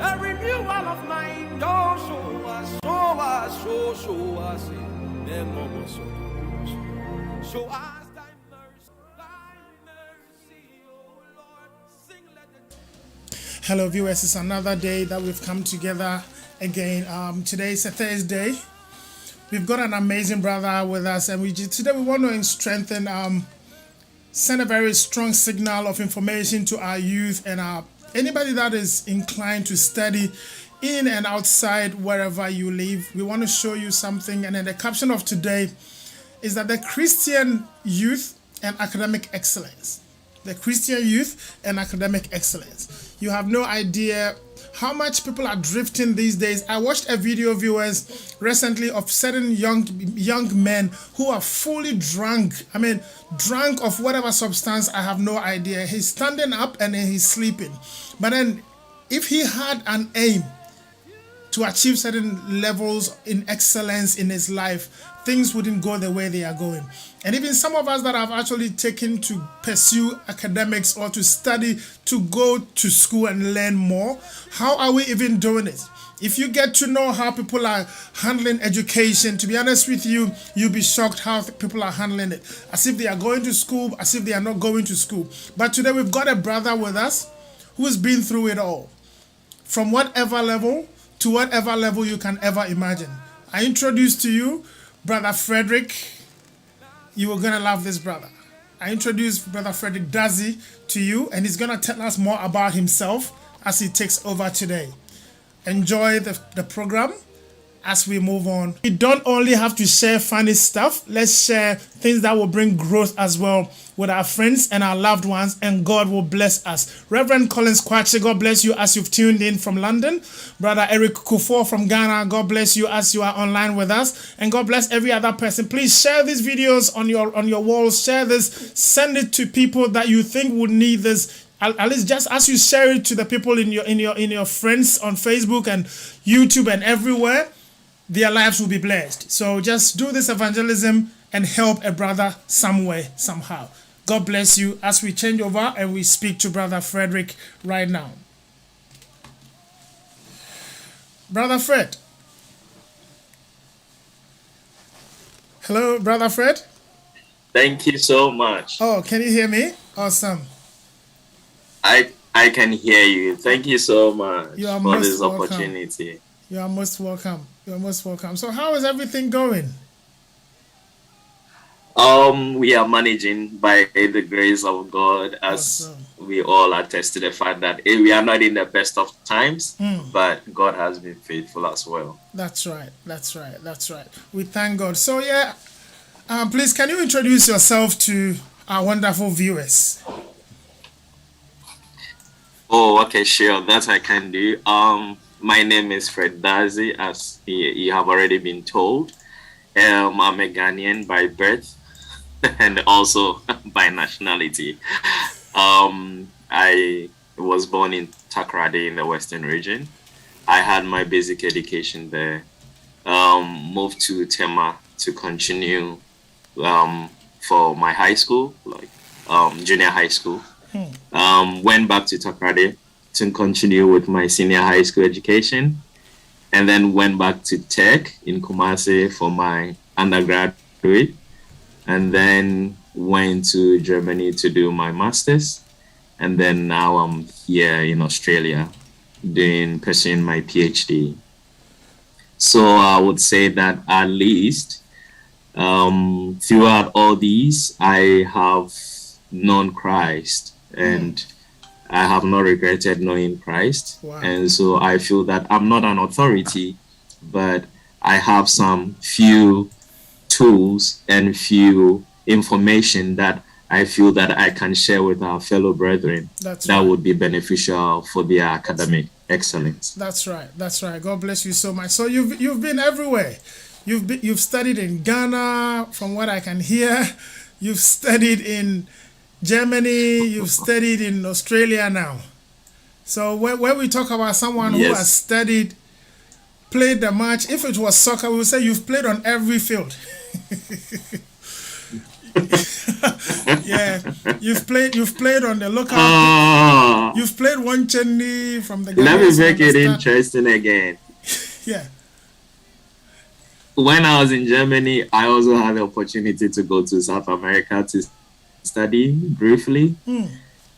a renewal of mind. Oh, show us, show us, show us. Show us thy mercy, oh Lord. Sing, let the... Hello viewers, it's another day that we've come together again. Today is a Thursday. We've got an amazing brother with us, and today we want to strengthen, send a very strong signal of information to our youth and anybody that is inclined to study in and outside wherever you live. We want to show you something, and then the caption of today is that the Christian youth and academic excellence. The Christian youth and academic excellence. You have no idea how much people are drifting these days. I watched a video, viewers, recently of certain young men who are fully drunk. I mean, drunk of whatever substance, I have no idea. He's standing up and then he's sleeping. But then if he had an aim to achieve certain levels in excellence in his life, things wouldn't go the way they are going. And even some of us that have actually taken to pursue academics or to study, to go to school and learn more, how are we even doing it? If you get to know how people are handling education, to be honest with you, you'll be shocked how people are handling it. As if they are going to school, as if they are not going to school. But today we've got a brother with us who's been through it all. From whatever level to whatever level you can ever imagine. I introduce to you Brother Frederick. You are going to love this brother. I introduce Brother Frederick Dadzie to you, and he's going to tell us more about himself as he takes over today. Enjoy the program as we move on. We don't only have to share funny stuff. Let's share things that will bring growth as well with our friends and our loved ones, and God will bless us. Reverend Collins Kwache, God bless you as you've tuned in from London. Brother Eric Kufuor from Ghana, God bless you as you are online with us, and God bless every other person. Please share these videos on your walls. Share this, send it to people that you think would need this. At least just as you share it to the people in your friends on Facebook and YouTube and everywhere, their lives will be blessed. So just do this evangelism and help a brother some way, somehow. God bless you as we change over and we speak to Brother Frederick right now. Brother Fred. Hello, Brother Fred. Thank you so much. Oh, can you hear me? Awesome. I can hear you. Thank you so much You are for most this welcome. opportunity. You are most welcome. You are most welcome. So how is everything going? We are managing by the grace of God, as Awesome. we all attest to the fact that we are not in the best of times, but God has been faithful as well. That's right. That's right. That's right. We thank God. So yeah, please, can you introduce yourself to our wonderful viewers? Oh, okay, sure. That I can do. My name is Fred Dadzie, as you have already been told. I'm a Ghanaian by birth and also by nationality. I was born in Takoradi in the Western region. I had my basic education there. Moved to Tema to continue for my high school, like junior high school. Went back to Takoradi to continue with my senior high school education, and then went back to Tech in Kumasi for my undergraduate, and then went to Germany to do my master's, and then now I'm here in Australia pursuing my PhD. So I would say that at least throughout all these, I have known Christ, and I have not regretted knowing Christ. Wow. And so I feel that I'm not an authority, but I have some few tools and few information that I feel that I can share with our fellow brethren. That's that right. would be beneficial for their academic excellence. That's right. That's right. God bless you so much. So you've been everywhere. You've studied in Ghana, from what I can hear. You've studied in Germany. You've studied in Australia now. So when we talk about someone who has studied, played the match, if it was soccer, we would say you've played on every field. Yeah, you've played on the local. You've played one Chenny from the. Let me make it interesting again. Yeah. When I was in Germany, I also had the opportunity to go to South America to study briefly,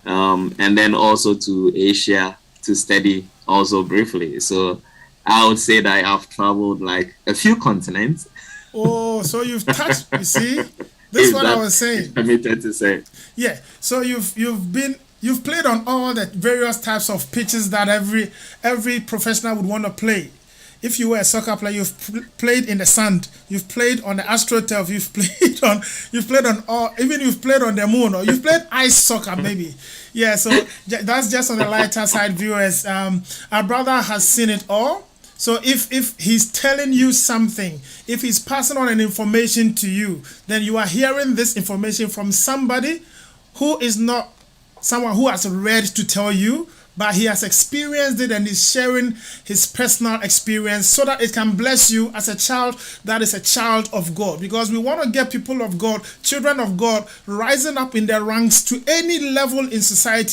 and then also to Asia to study also briefly. So I would say that I've traveled like a few continents. Oh, so you've touched. You see, this is what I was saying. Permitted to say. Yeah. So you've played on all the various types of pitches that every professional would want to play. If you were a soccer player, you've played in the sand, you've played on the AstroTurf, you've played on all, even you've played on the moon, or you've played ice soccer maybe. Yeah, so that's just on the lighter side, viewers. Our brother has seen it all. So if he's telling you something, if he's passing on an information to you, then you are hearing this information from somebody who is not someone who has read to tell you, but he has experienced it and is sharing his personal experience so that it can bless you as a child that is a child of God. Because we want to get people of God, children of God, rising up in their ranks to any level in society,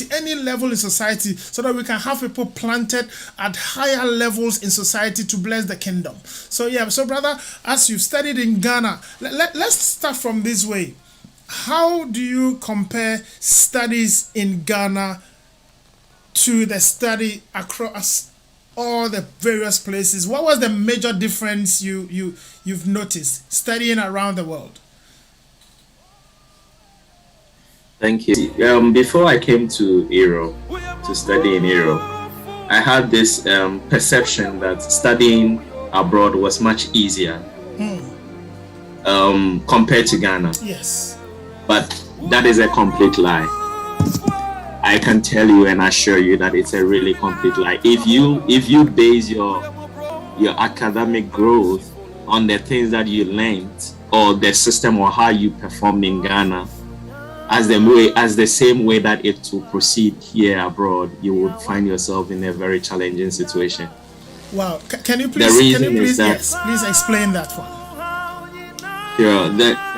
so that we can have people planted at higher levels in society to bless the kingdom. So yeah, so brother, as you've studied in Ghana, let's start from this way. How do you compare studies in Ghana to the study across all the various places? What was the major difference you've noticed studying around the world? Thank you. Before I came to Europe to study in Europe, I had this perception that studying abroad was much easier compared to Ghana. Yes. But that is a complete lie. I can tell you and assure you that it's a really complete lie. If you base your academic growth on the things that you learned or the system or how you performed in Ghana as the same way that it will proceed here abroad, you would find yourself in a very challenging situation. Wow. Can you please explain that one? Yeah,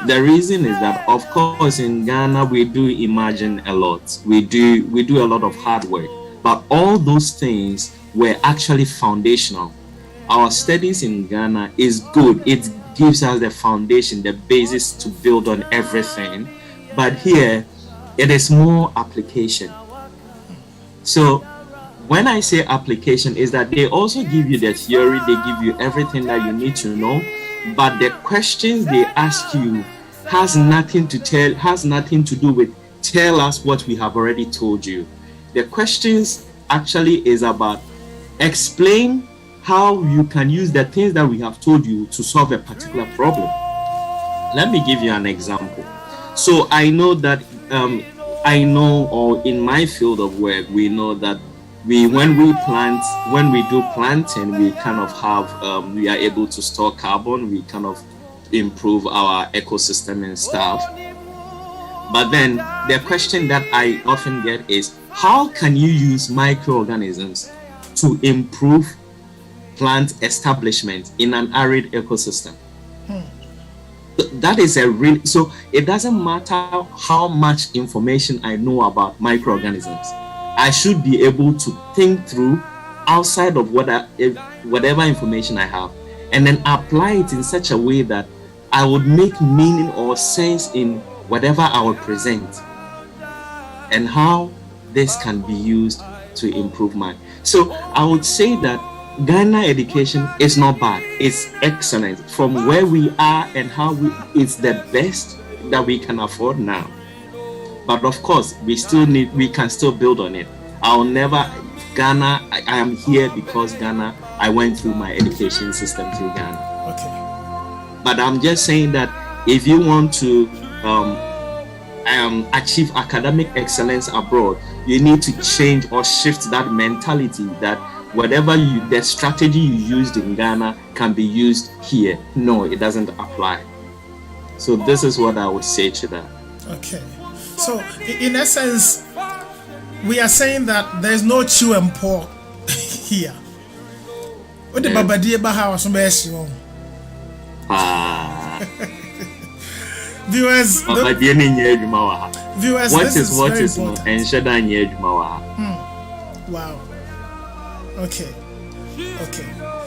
the reason is that, of course, in Ghana we do imagine a lot. We do a lot of hard work, but all those things were actually foundational. Our studies in Ghana is good. It gives us the foundation, the basis to build on everything. But here, it is more application. So when I say application, is that they also give you the theory, they give you everything that you need to know. But the questions they ask you has nothing to do with tell us what we have already told you. The questions actually is about explain how you can use the things that we have told you to solve a particular problem. Let me give you an example. So I know that or in my field of work, we know that when we do planting, we kind of have we are able to store carbon, we kind of improve our ecosystem and stuff. But then the question that I often get is, how can you use microorganisms to improve plant establishment in an arid ecosystem? That is so it doesn't matter how much information I know about microorganisms. I should be able to think through outside of whatever information I have, and then apply it in such a way that I would make meaning or sense in whatever I will present, and how this can be used to improve mine. So I would say that Ghana education is not bad, it's excellent from where we are and how it's the best that we can afford now. But of course, we can still build on it. Ghana, I am here because Ghana, I went through my education system through Ghana. Okay. But I'm just saying that if you want to achieve academic excellence abroad, you need to change or shift that mentality that whatever the strategy you used in Ghana can be used here. No, it doesn't apply. So this is what I would say to that. Okay. So in essence, we are saying that there's no chew and pour here. What the babadi baha was viewers, Viewers, this is what very is no important. and shadanye adwuma. Wow. Okay.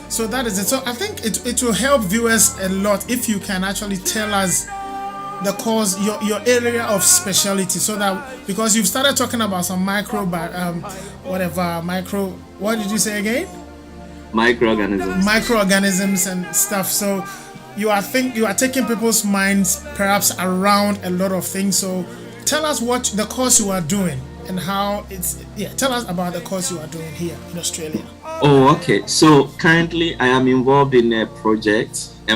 So that is it. So I think it will help viewers a lot if you can actually tell us the course, your area of specialty, so that, because you've started talking about some what did you say again? Microorganisms and stuff. So you are taking people's minds perhaps around a lot of things. So tell us what the course you are doing and how tell us about the course you are doing here in Australia. Oh, okay. So currently I am involved in a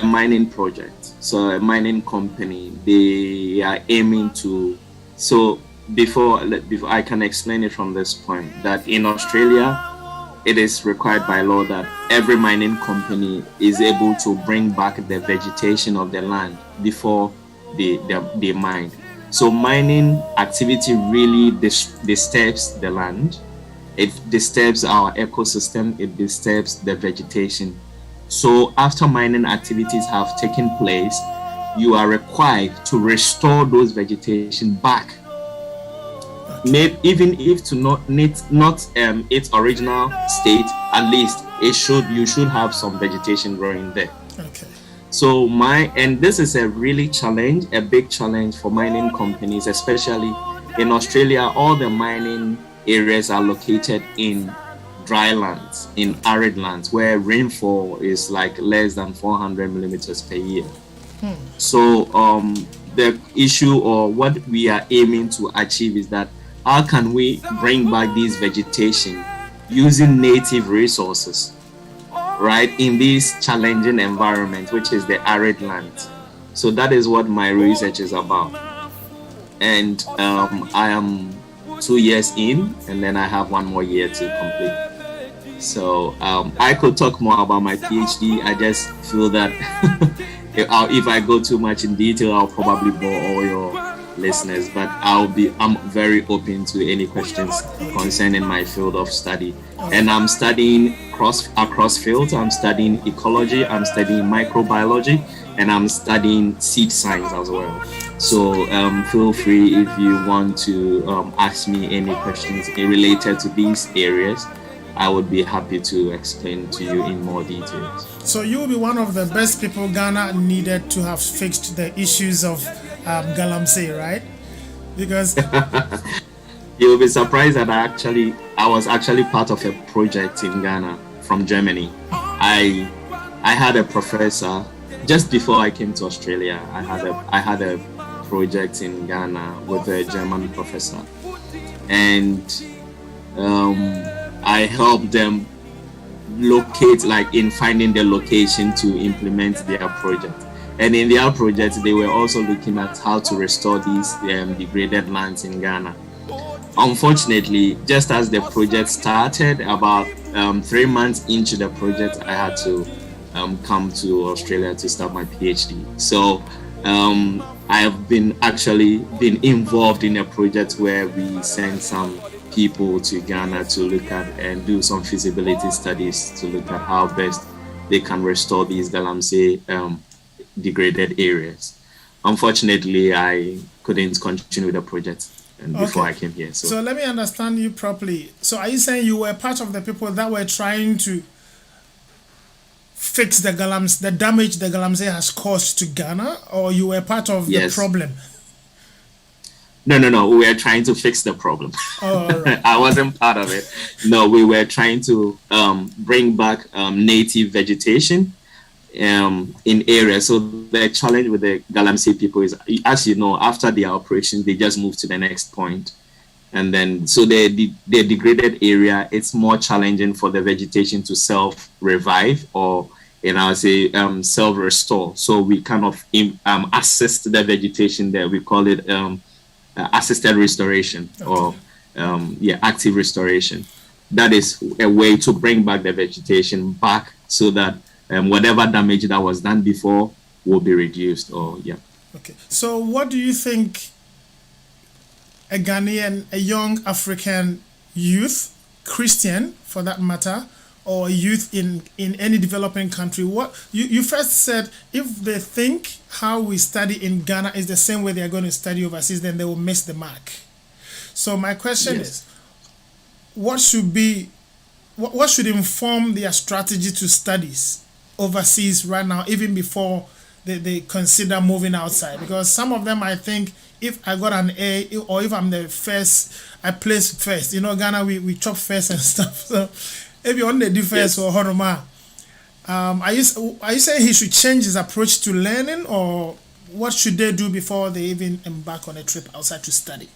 mining project. So a mining company, they are aiming to, so before I can explain it from this point, that in Australia, it is required by law that every mining company is able to bring back the vegetation of the land before they mine. So mining activity really disturbs the land. It disturbs our ecosystem. It disturbs the vegetation. So after mining activities have taken place, you are required to restore those vegetation back. Even if to not its original state, at least you should have some vegetation growing there. Okay. So this is a big challenge for mining companies, especially in Australia. All the mining areas are located in dry lands, in arid lands, where rainfall is like less than 400 millimeters per year. So the issue, or what we are aiming to achieve, is that how can we bring back this vegetation using native resources, right, in this challenging environment, which is the arid land. So that is what my research is about. And I am 2 years in, and then I have 1 more year to complete. So I could talk more about my PhD. I just feel that if I go too much in detail, I'll probably bore all your listeners. But I'm very open to any questions concerning my field of study. And I'm studying across fields. I'm studying ecology. I'm studying microbiology, and I'm studying seed science as well. So feel free if you want to ask me any questions related to these areas. I would be happy to explain to you in more details. So you will be one of the best people Ghana needed to have fixed the issues of galamsey, right? Because you'll be surprised that I was actually part of a project in Ghana from Germany. I had a professor just before I came to Australia. I had a project in Ghana with a German professor, and I helped them locate, like in finding the location to implement their project. And in their project, they were also looking at how to restore these degraded lands in Ghana. Unfortunately, just as the project started, about 3 months into the project, I had to come to Australia to start my PhD. So I have been involved in a project where we sent some people to Ghana to look at and do some feasibility studies to look at how best they can restore these galamsey degraded areas. Unfortunately, I couldn't continue with the project before I came here. So let me understand you properly. So are you saying you were part of the people that were trying to fix the damage the galamsey has caused to Ghana, or you were part of the problem? No. We were trying to fix the problem. Oh, all right. I wasn't part of it. No, we were trying to bring back native vegetation in areas. So the challenge with the galamsey people is, as you know, after their operation, they just move to the next point. And then, so the degraded area, it's more challenging for the vegetation to self-revive or, self-restore. So we kind of assist the vegetation there. We call it assisted restoration, or active restoration. That is a way to bring back the vegetation back so that whatever damage that was done before will be reduced. Okay. So what do you think a Ghanaian, a young African youth, Christian for that matter, or youth in any developing country, what you first said, if they think how we study in Ghana is the same way they are going to study overseas, then they will miss the mark. So my question Yes. is, what should inform their strategy to studies overseas right now, even before they consider moving outside? Because some of them, I think, if I got an A, or if I'm the first, I place first. You know, Ghana, we chop first and stuff. So if you're on the defense Yes. or Honoma, are you saying he should change his approach to learning, or what should they do before they even embark on a trip outside to study?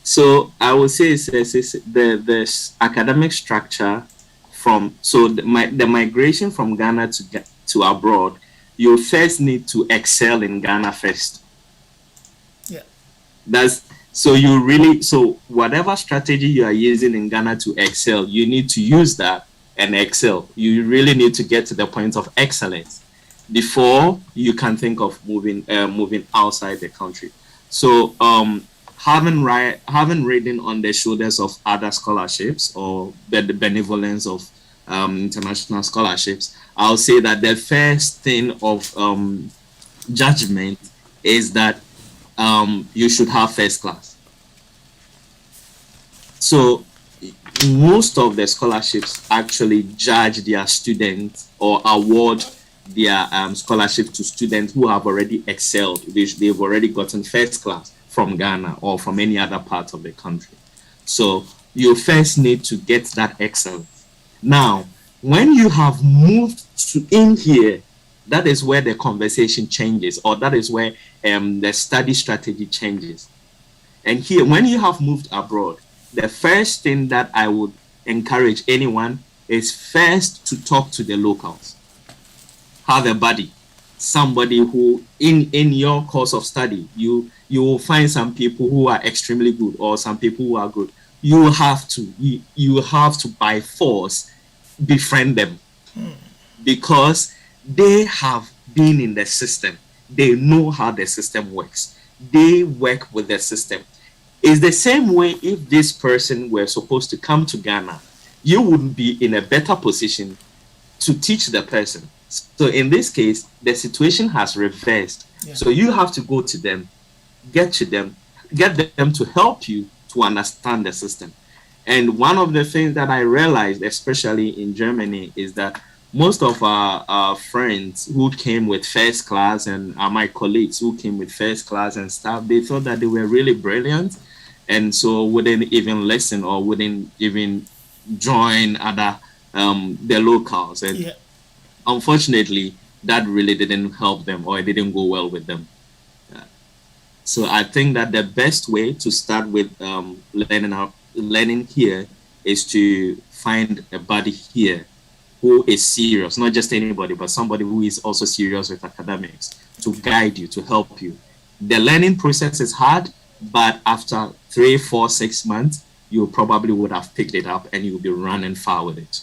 So I would say it's the academic structure from the migration from Ghana to abroad. You first need to excel in Ghana first. Yeah. That's so whatever strategy you are using in Ghana to excel, you need to use that and excel. You really need to get to the point of excellence before you can think of moving outside the country. So having ridden on the shoulders of other scholarships or the benevolence of international scholarships, I'll say that the first thing of judgment is that you should have first class. So most of the scholarships actually judge their students or award their scholarship to students who have already excelled. They've already gotten first class from Ghana or from any other part of the country. So you first need to get that excellence. Now, when you have moved to in here, that is where the conversation changes, or that is where the study strategy changes. And here, when you have moved abroad, the first thing that I would encourage anyone is first to talk to the locals. Have a buddy, somebody who in your course of study, you will find some people who are extremely good or some people who are good. You have to by force befriend them because they have been in the system. They know how the system works. They work with the system. It's the same way if this person were supposed to come to Ghana, you would be in a better position to teach the person. So in this case, the situation has reversed. Yeah. So you have to go to them, get them to help you to understand the system. And one of the things that I realized, especially in Germany, is that most of our friends who came with first class and my colleagues who came with first class and stuff, they thought that they were really brilliant. And so wouldn't even listen or wouldn't even join the locals. And Yeah. unfortunately, that really didn't help them or it didn't go well with them. So I think that the best way to start with learning here is to find a buddy here who is serious, not just anybody, but somebody who is also serious with academics to guide you, to help you. The learning process is hard, but after 3, 4, 6 months, you probably would have picked it up and you'll be running far with it.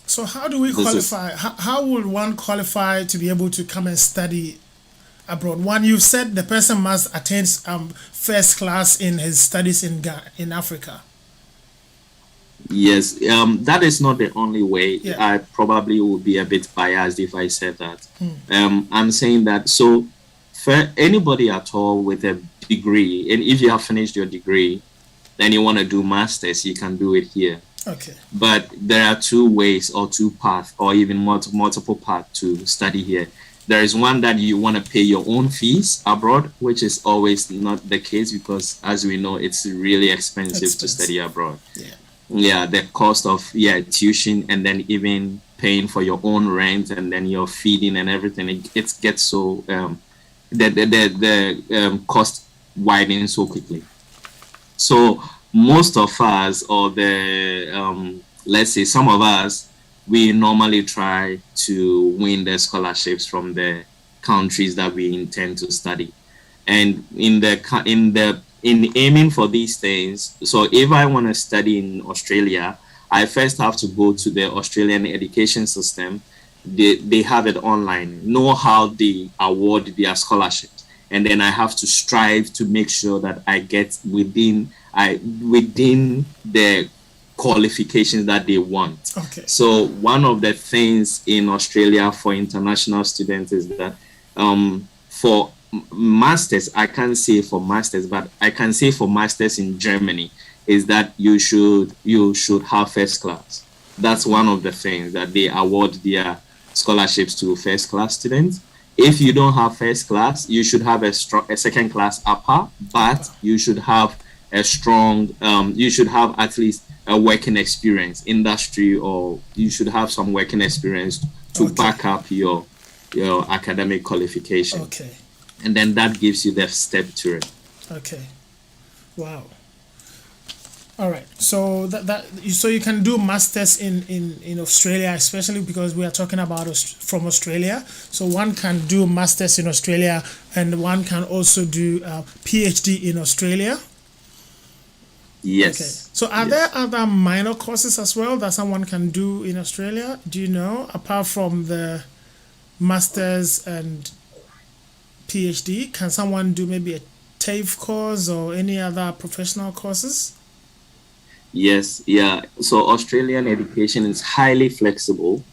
So how do we qualify? How would one qualify to be able to come and study abroad? One, you said the person must attain first class in his studies in Africa. Yes, that is not the only way. Yeah. I probably would be a bit biased if I said that. I'm saying that so for anybody at all with a degree, and if you have finished your degree, then you want to do masters, you can do it here. Okay. But there are two ways or two paths or even multiple paths to study here. There is one that you want to pay your own fees abroad, which is always not the case because, as we know, it's really expensive to study abroad. Yeah, the cost of tuition and then even paying for your own rent and then your feeding and everything. It gets so the cost widens so quickly. So most of us, or let's say some of us, we normally try to win the scholarships from the countries that we intend to study. And in aiming for these things, so if I want to study in Australia, I first have to go to the Australian education system. They have it online, know how they award their scholarships. And then I have to strive to make sure that I get within the qualifications that they want. Okay. So one of the things in Australia for international students is that for masters, I can't say for masters, but I can say for masters in Germany, is that you should have first class. That's one of the things that they award their scholarships to first class students. If you don't have first class, you should have a second class upper, but you should have a strong, you should have at least a working experience, industry, or you should have some working experience to back up your academic qualification. Okay. And then that gives you the step to it. Okay. Wow. All right. So so you can do masters in Australia, especially because we are talking about from Australia. So one can do masters in Australia, and one can also do PhD in Australia. Yes. Okay. So are there other minor courses as well that someone can do in Australia? Do you know, apart from the masters and PhD, can someone do maybe a TAFE course or any other professional courses? Yes, yeah. So Australian education is highly flexible,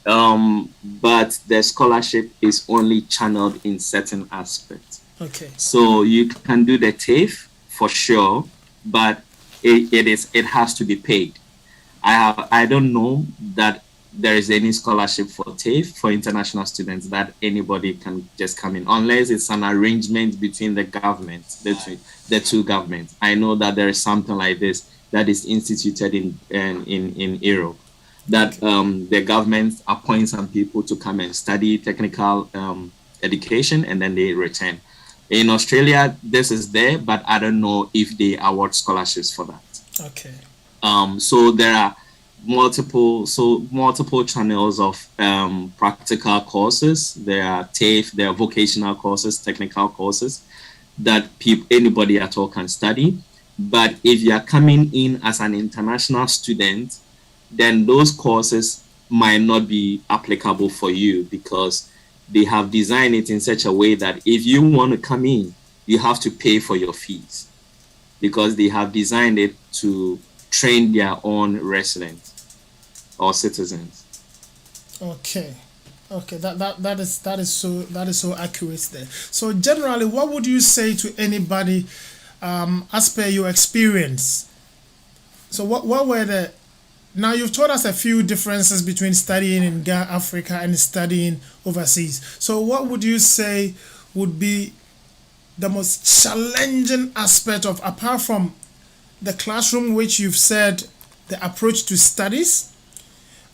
but the scholarship is only channeled in certain aspects. Okay. So you can do the TAFE for sure, but it has to be paid. I don't know that there is any scholarship for TAFE for international students that anybody can just come in, unless it's an arrangement between the government, the two governments. I know that there is something like this that is instituted in Europe, that the government appoints some people to come and study technical education, and then they return. In Australia, this is there, but I don't know if they award scholarships for that. Okay. So there are multiple channels of practical courses. There are TAFE, there are vocational courses, technical courses that anybody at all can study. But if you are coming in as an international student, then those courses might not be applicable for you, because they have designed it in such a way that if you want to come in, you have to pay for your fees, because they have designed it to train their own residents or citizens. Okay. That is so accurate there. So generally, what would you say to anybody as per your experience? So what were the, now you've told us a few differences between studying in Africa and studying overseas. So what would you say would be the most challenging aspect of, apart from the classroom, which you've said the approach to studies,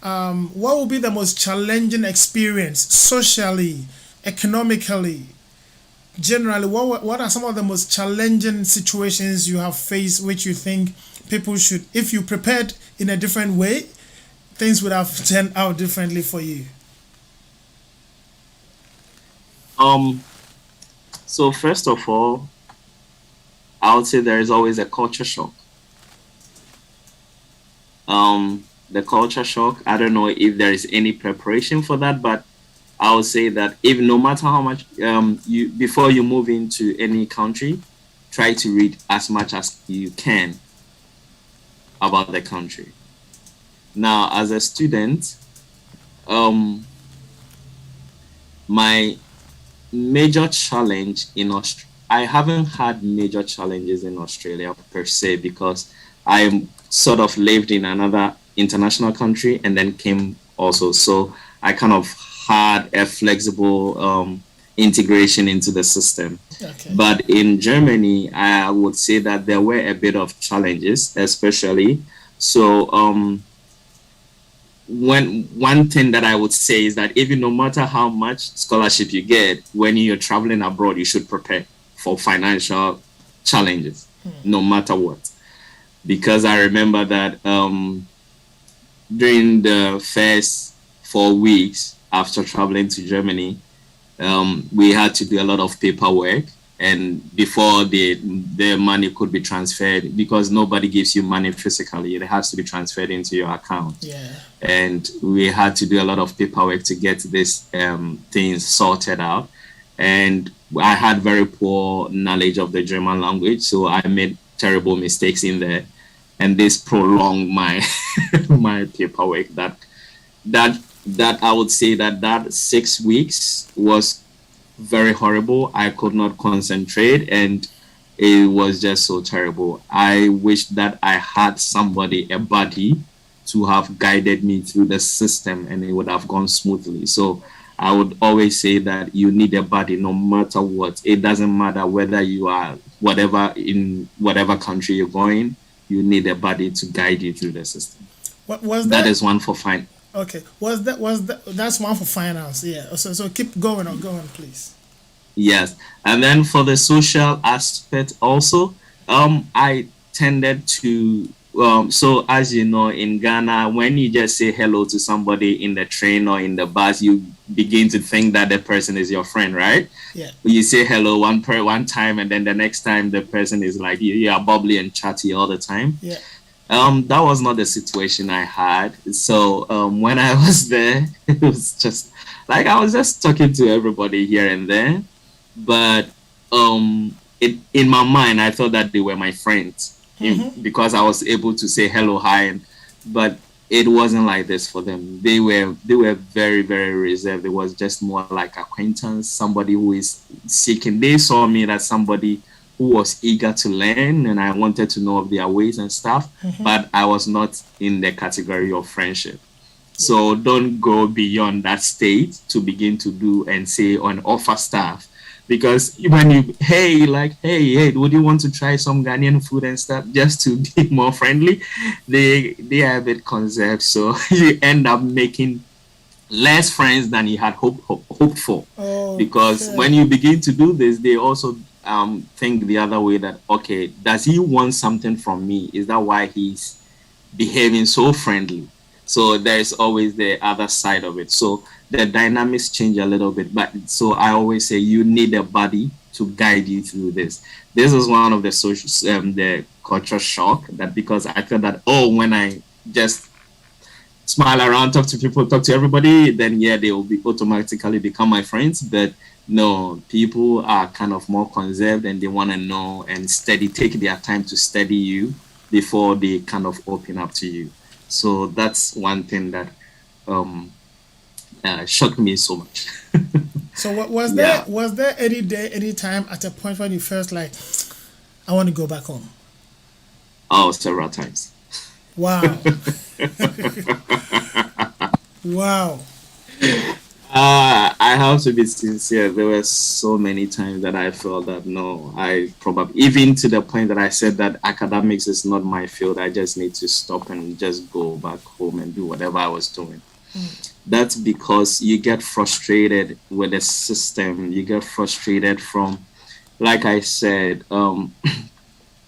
what would be the most challenging experience socially, economically? Generally, what are some of the most challenging situations you have faced, which you think people should, if you prepared in a different way, things would have turned out differently for you? So first of all, I would say there is always a culture shock. The culture shock, I don't know if there is any preparation for that, but I would say that if no matter how much before you move into any country, try to read as much as you can about the country. Now, as a student, my major challenge in Australia, I haven't had major challenges in Australia per se, because I sort of lived in another international country and then came also. So I kind of had a flexible integration into the system. Okay. But in Germany, I would say that there were a bit of challenges, especially. So one thing that I would say is that even no matter how much scholarship you get, when you're traveling abroad, you should prepare for financial challenges, no matter what. Because I remember that during the first 4 weeks after traveling to Germany, we had to do a lot of paperwork, and before the money could be transferred, because nobody gives you money physically, it has to be transferred into your account. Yeah. And we had to do a lot of paperwork to get this things sorted out. And I had very poor knowledge of the German language, so I made terrible mistakes in there. and this prolonged my my paperwork. That I would say that 6 weeks was very horrible. I could not concentrate, and it was just so terrible. I wish that I had somebody, a buddy, to have guided me through the system, and it would have gone smoothly. So I would always say that you need a buddy no matter what. It doesn't matter whether you are in whatever country you're going, you need a buddy to guide you through the system. What was that? That is one for fine. Okay. That's one for finance. Yeah. So keep going please. Yes. And then for the social aspect also, I tended to so as you know, in Ghana, when you just say hello to somebody in the train or in the bus, you begin to think that the person is your friend, right? Yeah. You say hello one time, and then the next time the person is like you are bubbly and chatty all the time. Yeah. That was not the situation I had. So when I was there, it was just like I was just talking to everybody here and there, but in my mind I thought that they were my friends. Because I was able to say hello, hi, but it wasn't like this for them. They were very, very reserved. It was just more like acquaintance, somebody who is seeking. They saw me as somebody who was eager to learn, and I wanted to know of their ways and stuff, but I was not in the category of friendship. So don't go beyond that state to begin to do and say and offer stuff. Because when you, hey, would you want to try some Ghanaian food and stuff just to be more friendly? They are a bit conserved, so you end up making less friends than you had hoped for. Because when you begin to do this, they also think the other way that, okay, does he want something from me? Is that why he's behaving so friendly? So there's always the other side of it. So the dynamics change a little bit, but so I always say you need a buddy to guide you through this. This is one of the social, the culture shock, that because I thought that, when I just smile around, talk to people, talk to everybody, then they will automatically become my friends. But no, people are kind of more conserved, and they want to know and take their time to study you before they kind of open up to you. So that's one thing that shocked me so much. So what was there? Was there any time at a point when you felt like, I want to go back home? Oh, several times. Wow. Wow. I have to be sincere. There were so many times that I felt that no, I probably, even to the point that I said that academics is not my field. I just need to stop and just go back home and do whatever I was doing. That's because you get frustrated with the system. You get frustrated from, like I said, I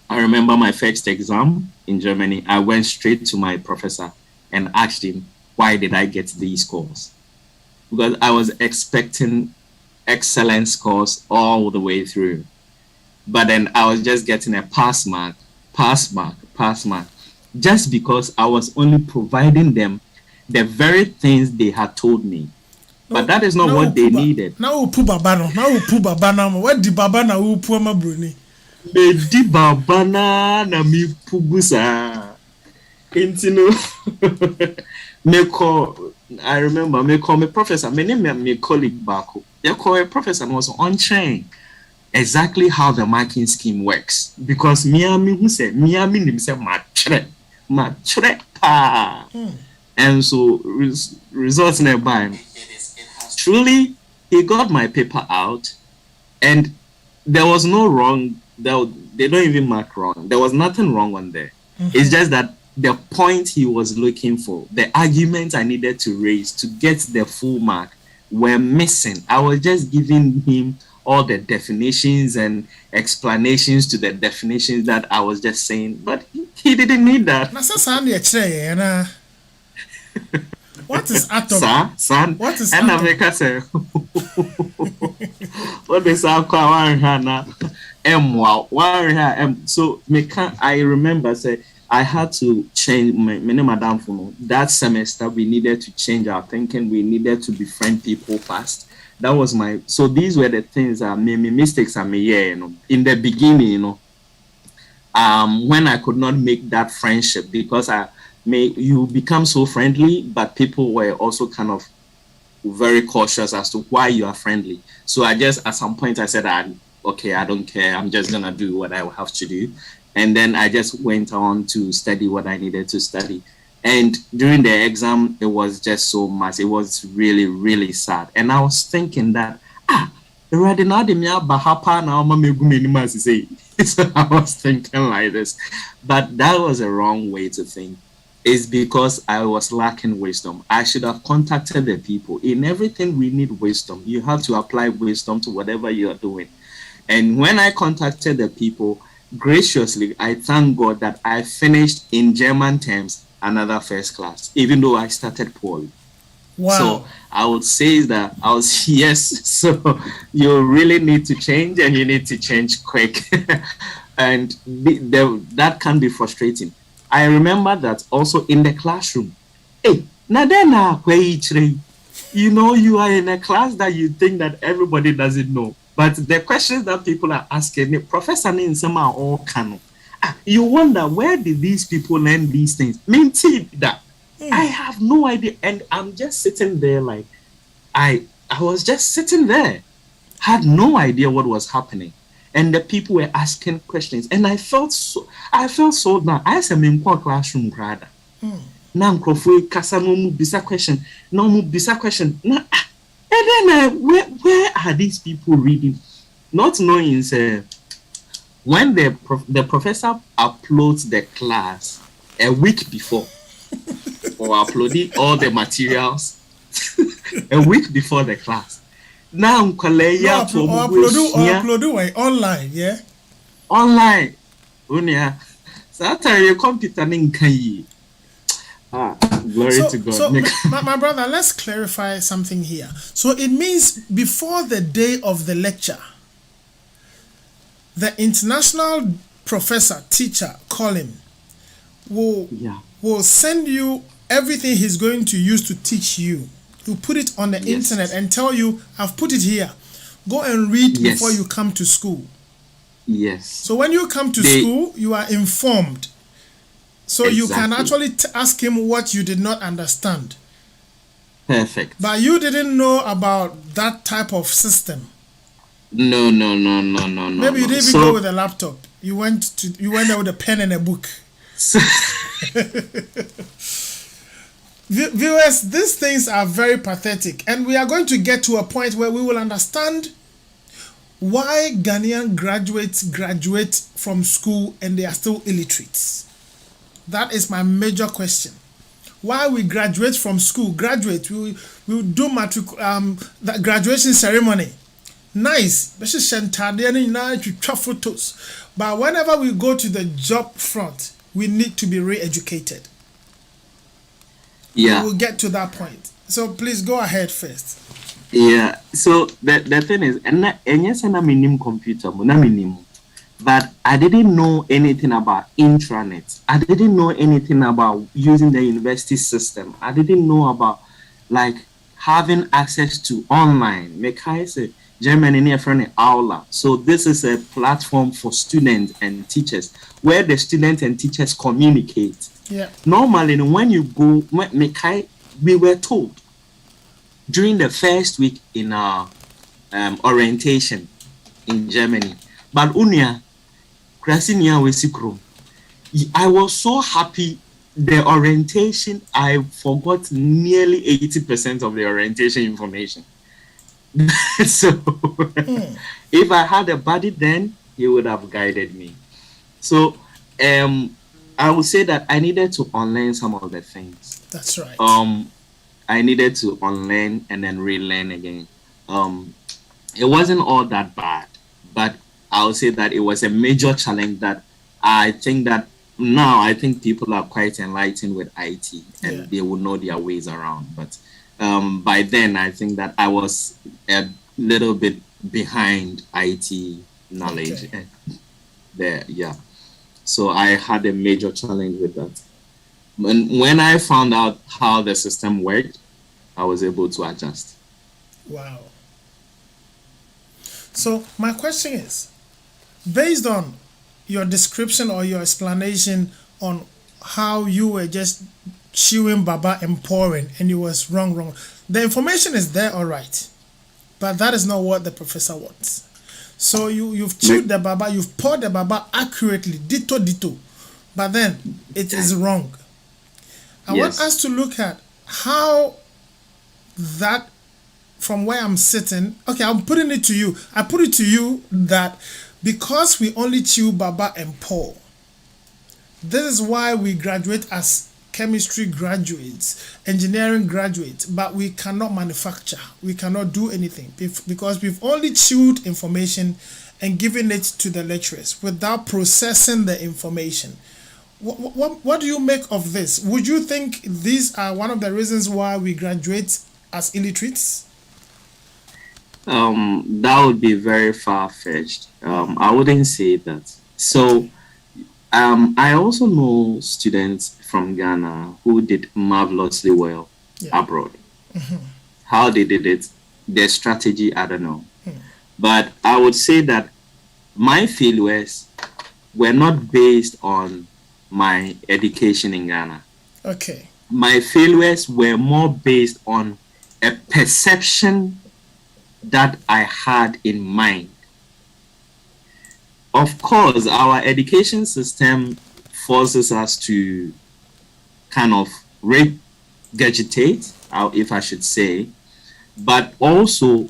remember my first exam in Germany. I went straight to my professor and asked him, why did I get these scores? Because I was expecting excellent scores all the way through. But then I was just getting a pass mark, just because I was only providing them the very things they had told me. But that is not what they needed. Now we put babano. What di babana we put ma bruni? Me di babana na mi pugusa. Intino. I remember me call me professor. My name me colleague Bako. They call a professor was on train exactly how the marking scheme works. Because Miami who said Miami himself matre pa. And so results nearby. Truly, he got my paper out, and there was no wrong. They don't even mark wrong. There was nothing wrong on there. It's just that the point he was looking for, the arguments I needed to raise to get the full mark were missing. I was just giving him all the definitions and explanations to the definitions that I was just saying, but he didn't need that. What is atom? Son. What is and atom? What is so I remember say I had to change my madam for that semester. We needed to change our thinking. We needed to befriend people fast. That was so these were the things that made me mistakes I made, in the beginning, when I could not make that friendship, because you become so friendly, but people were also kind of very cautious as to why you are friendly. So I just, at some point I said, okay, I don't care. I'm just going to do what I have to do. And then I just went on to study what I needed to study. And during the exam, it was just so much. It was really, really sad. And I was thinking that, so I was thinking like this. But that was a wrong way to think. It's because I was lacking wisdom. I should have contacted the people. In everything, we need wisdom. You have to apply wisdom to whatever you are doing. And when I contacted the people, graciously, I thank God that I finished in German terms another first class, even though I started poorly. Wow. So I would say that yes. So you really need to change, and you need to change quick. And that can be frustrating. I remember that also in the classroom. Hey, you know, you are in a class that you think that everybody doesn't know. But the questions that people are asking, Professor Ninsema or Kano, you wonder, where did these people learn these things? That I have no idea. And I'm just sitting there like, I was just sitting there, had no idea what was happening. And the people were asking questions. And I felt so down. I said, I'm in classroom, brother. Now, kasa no mu bisa question. No mu bisa question. And then, where are these people reading? Not knowing, when the professor uploads the class a week before, or uploading all the materials a week before the class. Now, upload online, yeah? Online. Unia. So that's your computer. Glory to God. So my brother, let's clarify something here. So it means before the day of the lecture, the international professor, teacher, Colin, will send you everything he's going to use to teach you. He'll put it on the internet and tell you, I've put it here. Go and read before you come to school. Yes. So when you come to school, you are informed. So you can actually ask him what you did not understand. Perfect. But you didn't know about that type of system. No. Maybe you didn't even go with a laptop. You went there with a pen and a book. Viewers, these things are very pathetic, and we are going to get to a point where we will understand why Ghanaian graduates graduate from school and they are still illiterate. That is my major question. Why we graduate from school, we do the graduation ceremony. Nice, photos. But whenever we go to the job front, we need to be re-educated. Yeah. We will get to that point. So please go ahead first. Yeah. So the thing is, and yes, I'm a computer, but I didn't know anything about intranet. I didn't know anything about using the university system. I didn't know about like having access to online. Germany near friend Aula. So this is a platform for students and teachers where the students and teachers communicate. Yeah. Normally, when you go, we were told during the first week in our orientation in Germany, but Unia, I was so happy. The orientation, I forgot nearly 80% of the orientation information. So, if I had a buddy then, he would have guided me. So, I would say that I needed to unlearn some of the things. That's right. I needed to unlearn and then relearn again. It wasn't all that bad, but I would say that it was a major challenge that I think that now I think people are quite enlightened with IT and they will know their ways around. But by then, I think that I was a little bit behind IT knowledge. Okay. So I had a major challenge with that. When I found out how the system worked, I was able to adjust. Wow. So my question is, based on your description or your explanation on how you were just chewing baba and pouring and it was wrong. The information is there, all right, but that is not what the professor wants. So you've chewed the baba, you've poured the baba accurately, ditto, but then it is wrong. I want us to look at how that, from where I'm sitting, okay, I'm putting it to you. I put it to you that because we only chew baba and pour, this is why we graduate as chemistry graduates, engineering graduates, but we cannot manufacture. We cannot do anything because we've only chewed information and given it to the lecturers without processing the information. What do you make of this? Would you think these are one of the reasons why we graduate as illiterates? That would be very far-fetched. I wouldn't say that. So, I also know students from Ghana who did marvelously well abroad. How they did it, their strategy, I don't know. But I would say that my failures were not based on my education in Ghana. Okay. My failures were more based on a perception that I had in mind. Of course, our education system forces us to kind of regurgitate, if I should say, but also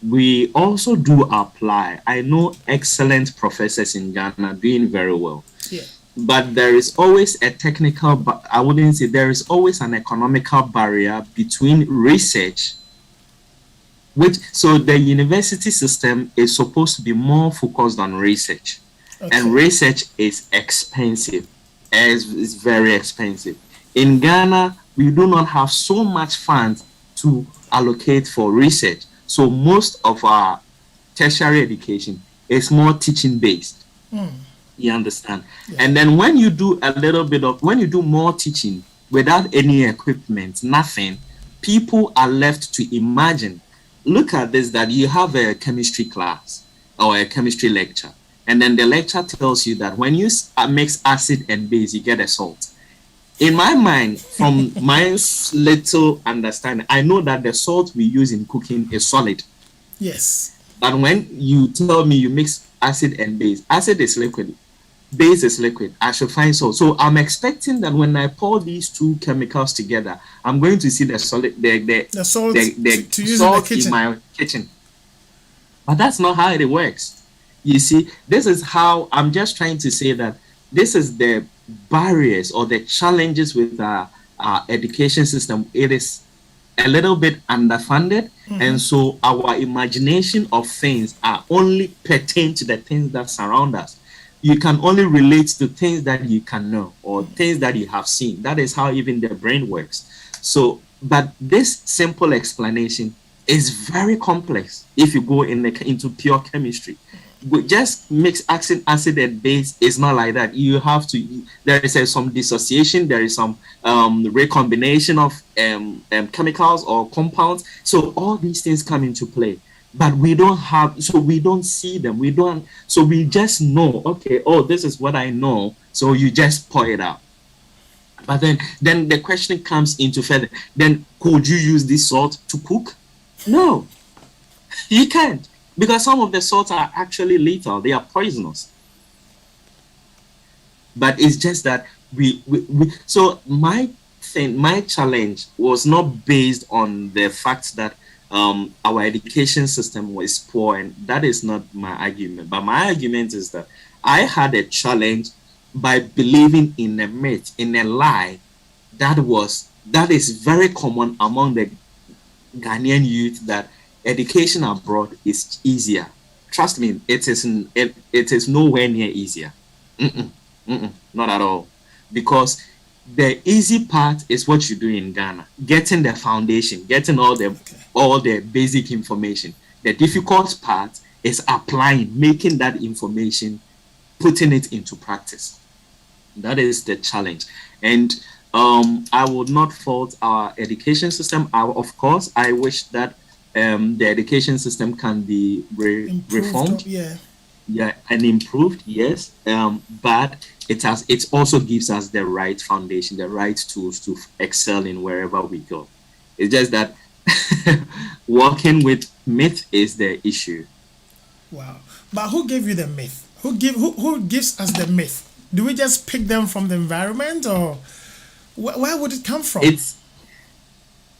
we also do apply. I know excellent professors in Ghana doing very well. Yeah. But there is always a technical, I wouldn't say there is always an economical barrier between research, so the university system is supposed to be more focused on research. Okay. And research is expensive. It's very expensive. In Ghana, we do not have so much funds to allocate for research. So most of our tertiary education is more teaching based. You understand? Yeah. And then when you do when you do more teaching without any equipment, nothing, people are left to imagine. Look at this, that you have a chemistry class or a chemistry lecture, and then the lecturer tells you that when you mix acid and base, you get a salt. In my mind, from my little understanding, I know that the salt we use in cooking is solid. Yes. But when you tell me you mix acid and base, acid is liquid, base is liquid, I should find salt. So I'm expecting that when I pour these two chemicals together, I'm going to see the solid, the salt, to use salt in my kitchen. But that's not how it works. You see, this is how I'm just trying to say that this is the barriers or the challenges with our education system. It is a little bit underfunded, and so our imagination of things are only pertain to the things that surround us. You can only relate to things that you can know or things that you have seen. That is how even the brain works. So, but this simple explanation is very complex if you go into pure chemistry. But just mix acid and base is not like that. You have to, there is some dissociation, there is some recombination of chemicals or compounds. So all these things come into play. But we don't have, so we don't see them. So we just know, okay, oh, this is what I know. So you just pour it out. But then the question comes into further. Then could you use this salt to cook? No, you can't, because some of the salts are actually lethal. They are poisonous. But it's just that so my challenge was not based on the fact that our education system was poor, and that is not my argument. But my argument is that I had a challenge by believing in a myth, in a lie that is very common among the Ghanaian youth, that education abroad is easier. Trust me, it is nowhere near easier. Not at all. Because the easy part is what you do in Ghana, getting the foundation, getting all the basic information. The difficult part is applying, making that information, putting it into practice. That is the challenge. And I would not fault our education system. Of course, I wish that the education system can be reformed. Yeah. yeah, and improved, yes. But it also gives us the right foundation, the right tools to excel in wherever we go. It's just that working with myth is the issue. Wow. But who gave you the myth? Who gives us the myth? Do we just pick them from the environment, or where would it come from? It's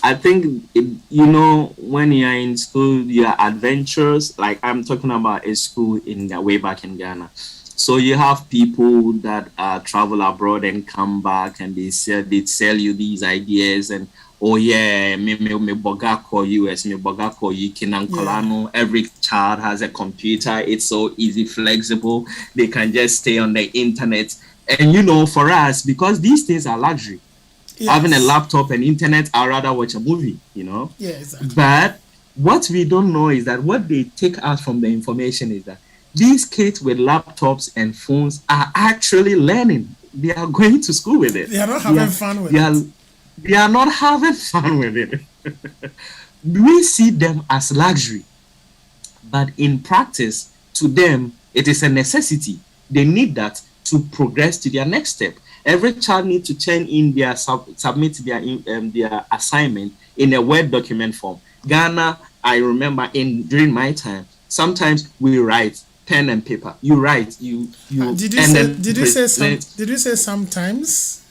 I think when you're in school, you're adventurous. Like I'm talking about a school in the way back in Ghana. So you have people that travel abroad and come back, and they sell you these ideas, and oh yeah, me boga call US, me boga call UK, Yeah. every child has a computer. It's so easy, flexible. They can just stay on the internet. And for us, because these things are luxury, having a Yes. laptop and internet, I'd rather watch a movie. Yeah, exactly. But what we don't know is that what they take out from the information is that these kids with laptops and phones are actually learning. They are going to school with it. They are not They having are, fun with they are, it. they are not having fun with it. We see them as luxury, but in practice, to them, it is a necessity. They need that to progress to their next step. Every child needs to turn in submit their assignment in a Word document form. Ghana, I remember during my time, sometimes we write pen and paper. You write, Did you and say? then Did you say some? present. Did you say sometimes?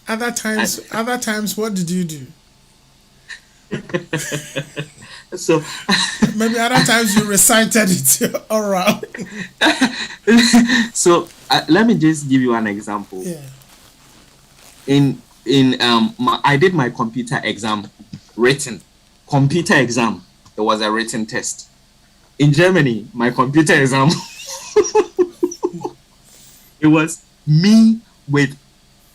Other times. Other times. What did you do? So Maybe other times you recited it oral. so let me just give you an example. Yeah. I did my computer exam, written computer exam. It was a written test. In Germany, my computer exam, it was me with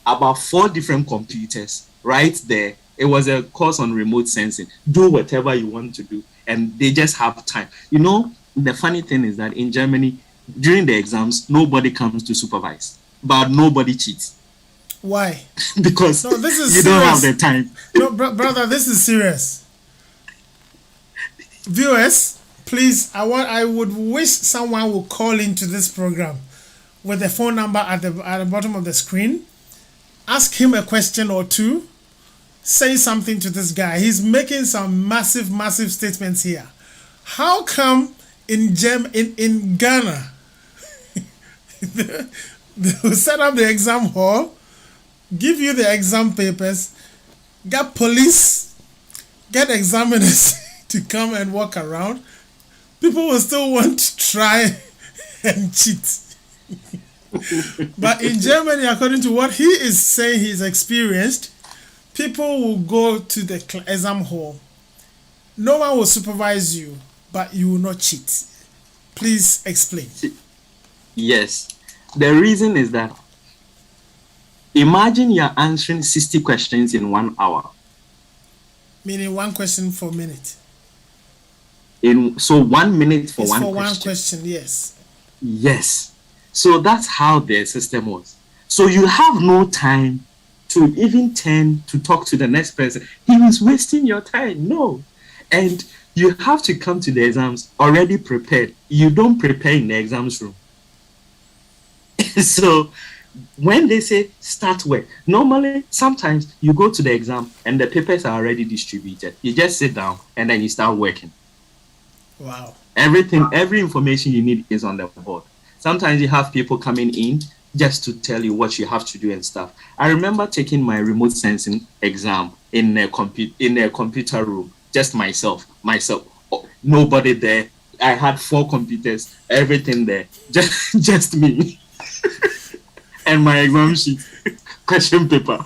about 4 different computers right there. It was a course on remote sensing. Do whatever you want to do, and they just have time. The funny thing is that in Germany, during the exams, nobody comes to supervise, but nobody cheats Why? because No, this is you don't have serious. the time. No, brother, this is serious. Viewers, please, I would wish someone would call into this program with the phone number at the bottom of the screen. Ask him a question or two. Say something to this guy. He's making some massive, massive statements here. How come in Ghana they will set up the exam hall, give you the exam papers, get police, get examiners to come and walk around? People will still want to try and cheat. But in Germany, according to what he is saying he's experienced, people will go to the exam hall. No one will supervise you, but you will not cheat. Please explain. Yes. The reason is that imagine you're answering 60 questions in 1 hour. Meaning one question for a minute. So 1 minute for It's one for question. one question, yes. Yes. So that's how the system was. So you have no time to even turn to talk to the next person. He was wasting your time. No. And you have to come to the exams already prepared. You don't prepare in the exams room. So when they say start work, normally sometimes you go to the exam and the papers are already distributed. You just sit down and then you start working. Wow. Every information you need is on the board. Sometimes you have people coming in just to tell you what you have to do and stuff. I remember taking my remote sensing exam in a computer room, just myself, nobody there. I had 4 computers, everything there, just me, and my exam sheet, question paper.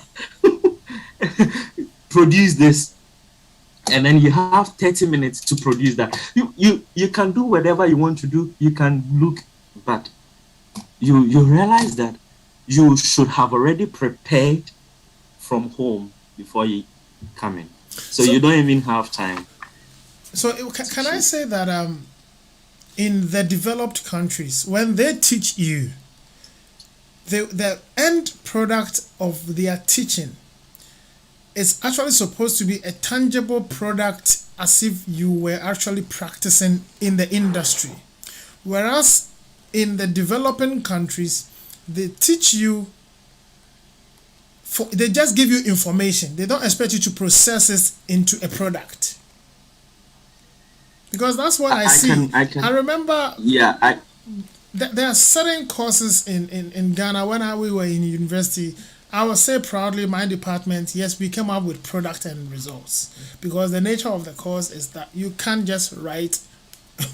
Produce this, and then you have 30 minutes to produce that. You can do whatever you want to do. You can look, but you realize that you should have already prepared from home before you come in. So you don't even have time. So can I say that in the developed countries, when they teach you, the end product of their teaching it's actually supposed to be a tangible product, as if you were actually practicing in the industry. Whereas in the developing countries, they teach you, they just give you information. They don't expect you to process it into a product. Because that's what I see. I remember there are certain courses in Ghana when we were in university. I will say proudly, my department, yes, we came up with product and results, because the nature of the course is that you can't just write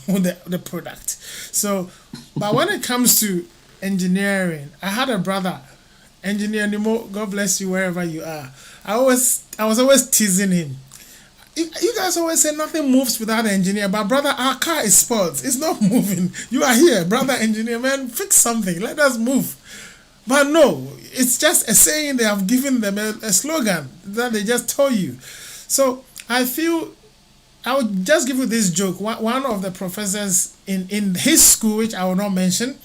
the product. So, but when it comes to engineering, I had a brother, engineer Nemo, God bless you wherever you are. I was always teasing him. You guys always say nothing moves without an engineer, but brother, our car is spoiled. It's not moving. You are here, brother engineer, man, fix something. Let us move. But no, it's just a saying. They have given them a slogan that they just told you. So I feel I would just give you this joke. One of the professors in his school, which I will not mention,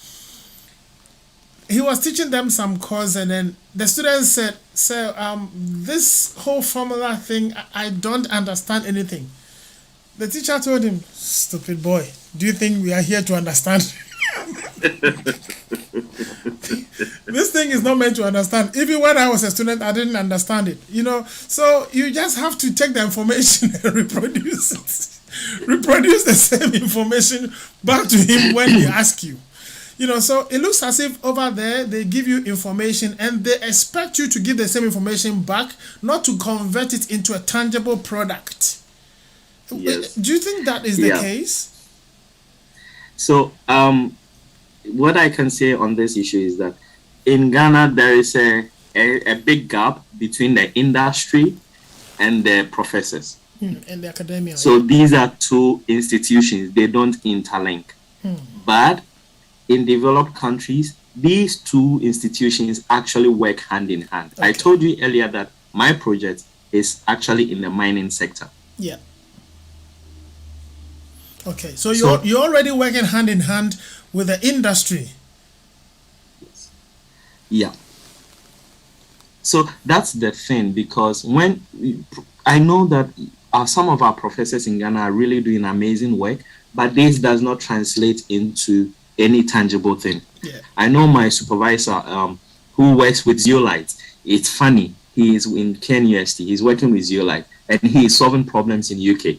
he was teaching them some course, and then the students said, "Sir, this whole formula thing, I don't understand anything." The teacher told him, "Stupid boy, do you think we are here to understand?" This thing is not meant to understand. Even when I was a student, I didn't understand it. So you just have to take the information and reproduce it. Reproduce the same information back to him when he asks you. So it looks as if over there they give you information and they expect you to give the same information back, not to convert it into a tangible product. Yes. Do you think that is the case? So, what I can say on this issue is that in Ghana, there is a big gap between the industry and the professors. And the academia. So these are two institutions. They don't interlink. But in developed countries, these two institutions actually work hand in hand. Okay. I told you earlier that my project is actually in the mining sector. Yeah. Okay, so you're already working hand in hand with the industry. Yes. Yeah. So that's the thing, because when I know that some of our professors in Ghana are really doing amazing work, but this does not translate into any tangible thing. Yeah. I know my supervisor who works with zeolite. It's funny. He is in Ken University. He's working with zeolite, and he is solving problems in UK.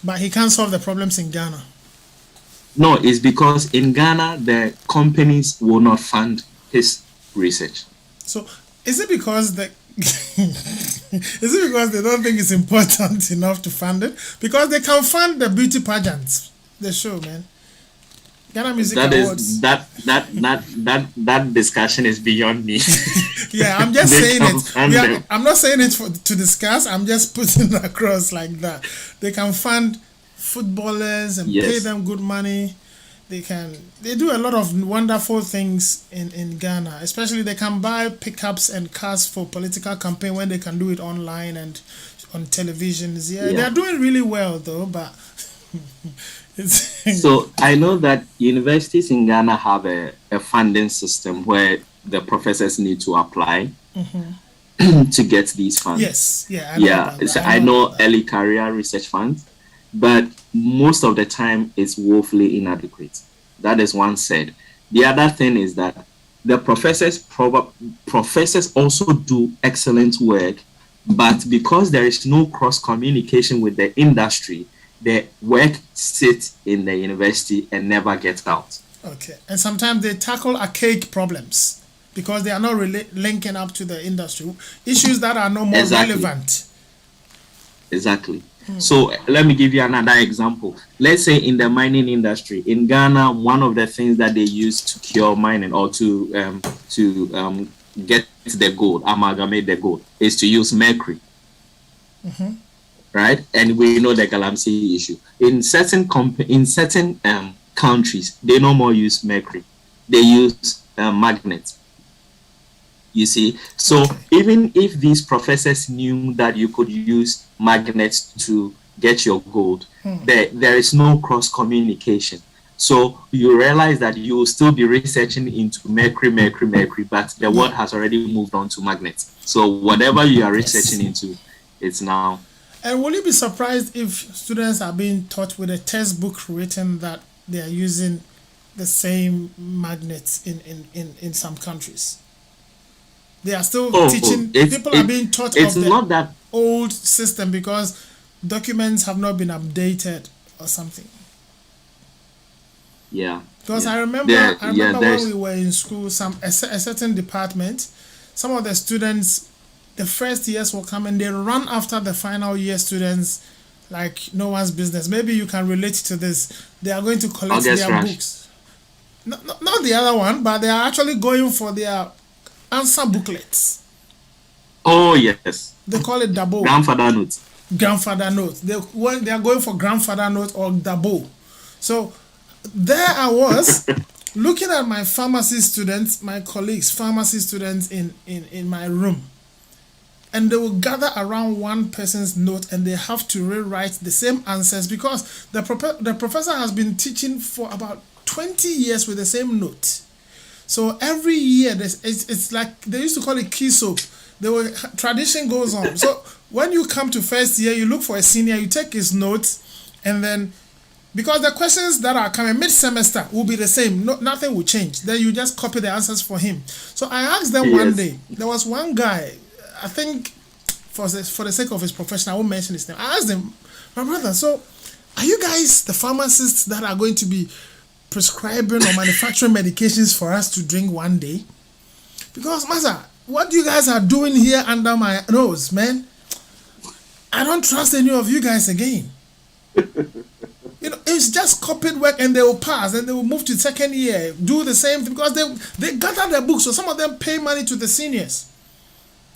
But he can't solve the problems in Ghana. No, it's because in Ghana, the companies will not fund his research. So is it because they don't think it's important enough to fund it? Because they can fund the beauty pageants, the show, man. Ghana Music Awards. That discussion is beyond me. Yeah, I'm just saying it. I'm not saying it to discuss. I'm just putting it across like that. They can fund footballers and pay them good money. They do a lot of wonderful things in Ghana. Especially they can buy pickups and cars for political campaign when they can do it online and on televisions. Yeah. They're doing really well though, but so I know that universities in Ghana have a funding system where the professors need to apply to get these funds. Yes, I know early career research funds, but most of the time it's woefully inadequate. That is one said. The other thing is that the professors also do excellent work, but because there is no cross communication with the industry, the work sits in the university and never gets out. Okay. And sometimes they tackle archaic problems because they are not really linking up to the industry. Issues that are no more relevant. Exactly. So let me give you another example. Let's say in the mining industry in Ghana, one of the things that they use to cure mining or to get the gold, amalgamate the gold, is to use mercury. Right, and we know the galamsey issue. In certain countries, they no more use mercury; they use magnets. You see, so even if these professors knew that you could use magnets to get your gold, there is no cross communication. So you realize that you will still be researching into mercury, but the world has already moved on to magnets. So whatever you are researching into, it's now. And will you be surprised if students are being taught with a textbook written that they are using the same magnets in some countries? They are still teaching. People are being taught of the not that old system because documents have not been updated or something. Yeah. Because I remember when we were in school, a certain department, some of the students, the first years will come and they run after the final year students like no one's business. Maybe you can relate to this. They are going to collect their books. Not the other one, but they are actually going for their answer booklets. Oh yes. They call it dabo. Grandfather notes. Grandfather notes. They are going for grandfather note or dabo. So there I was looking at my pharmacy students, my colleagues, pharmacy students in my room. And they will gather around one person's note and they have to rewrite the same answers because the professor has been teaching for about 20 years with the same note. So every year, it's like they used to call it key soap. Tradition goes on. So when you come to first year, you look for a senior, you take his notes, and then because the questions that are coming mid-semester will be the same, nothing will change. Then you just copy the answers for him. So I asked them one day, there was one guy, I think for the sake of his profession, I won't mention his name. I asked him, my brother, so are you guys the pharmacists that are going to be prescribing or manufacturing medications for us to drink one day? Because, Master, what you guys are doing here under my nose, man, I don't trust any of you guys again. It's just copied work and they will pass and they will move to second year, do the same thing because they gather their books. So some of them pay money to the seniors.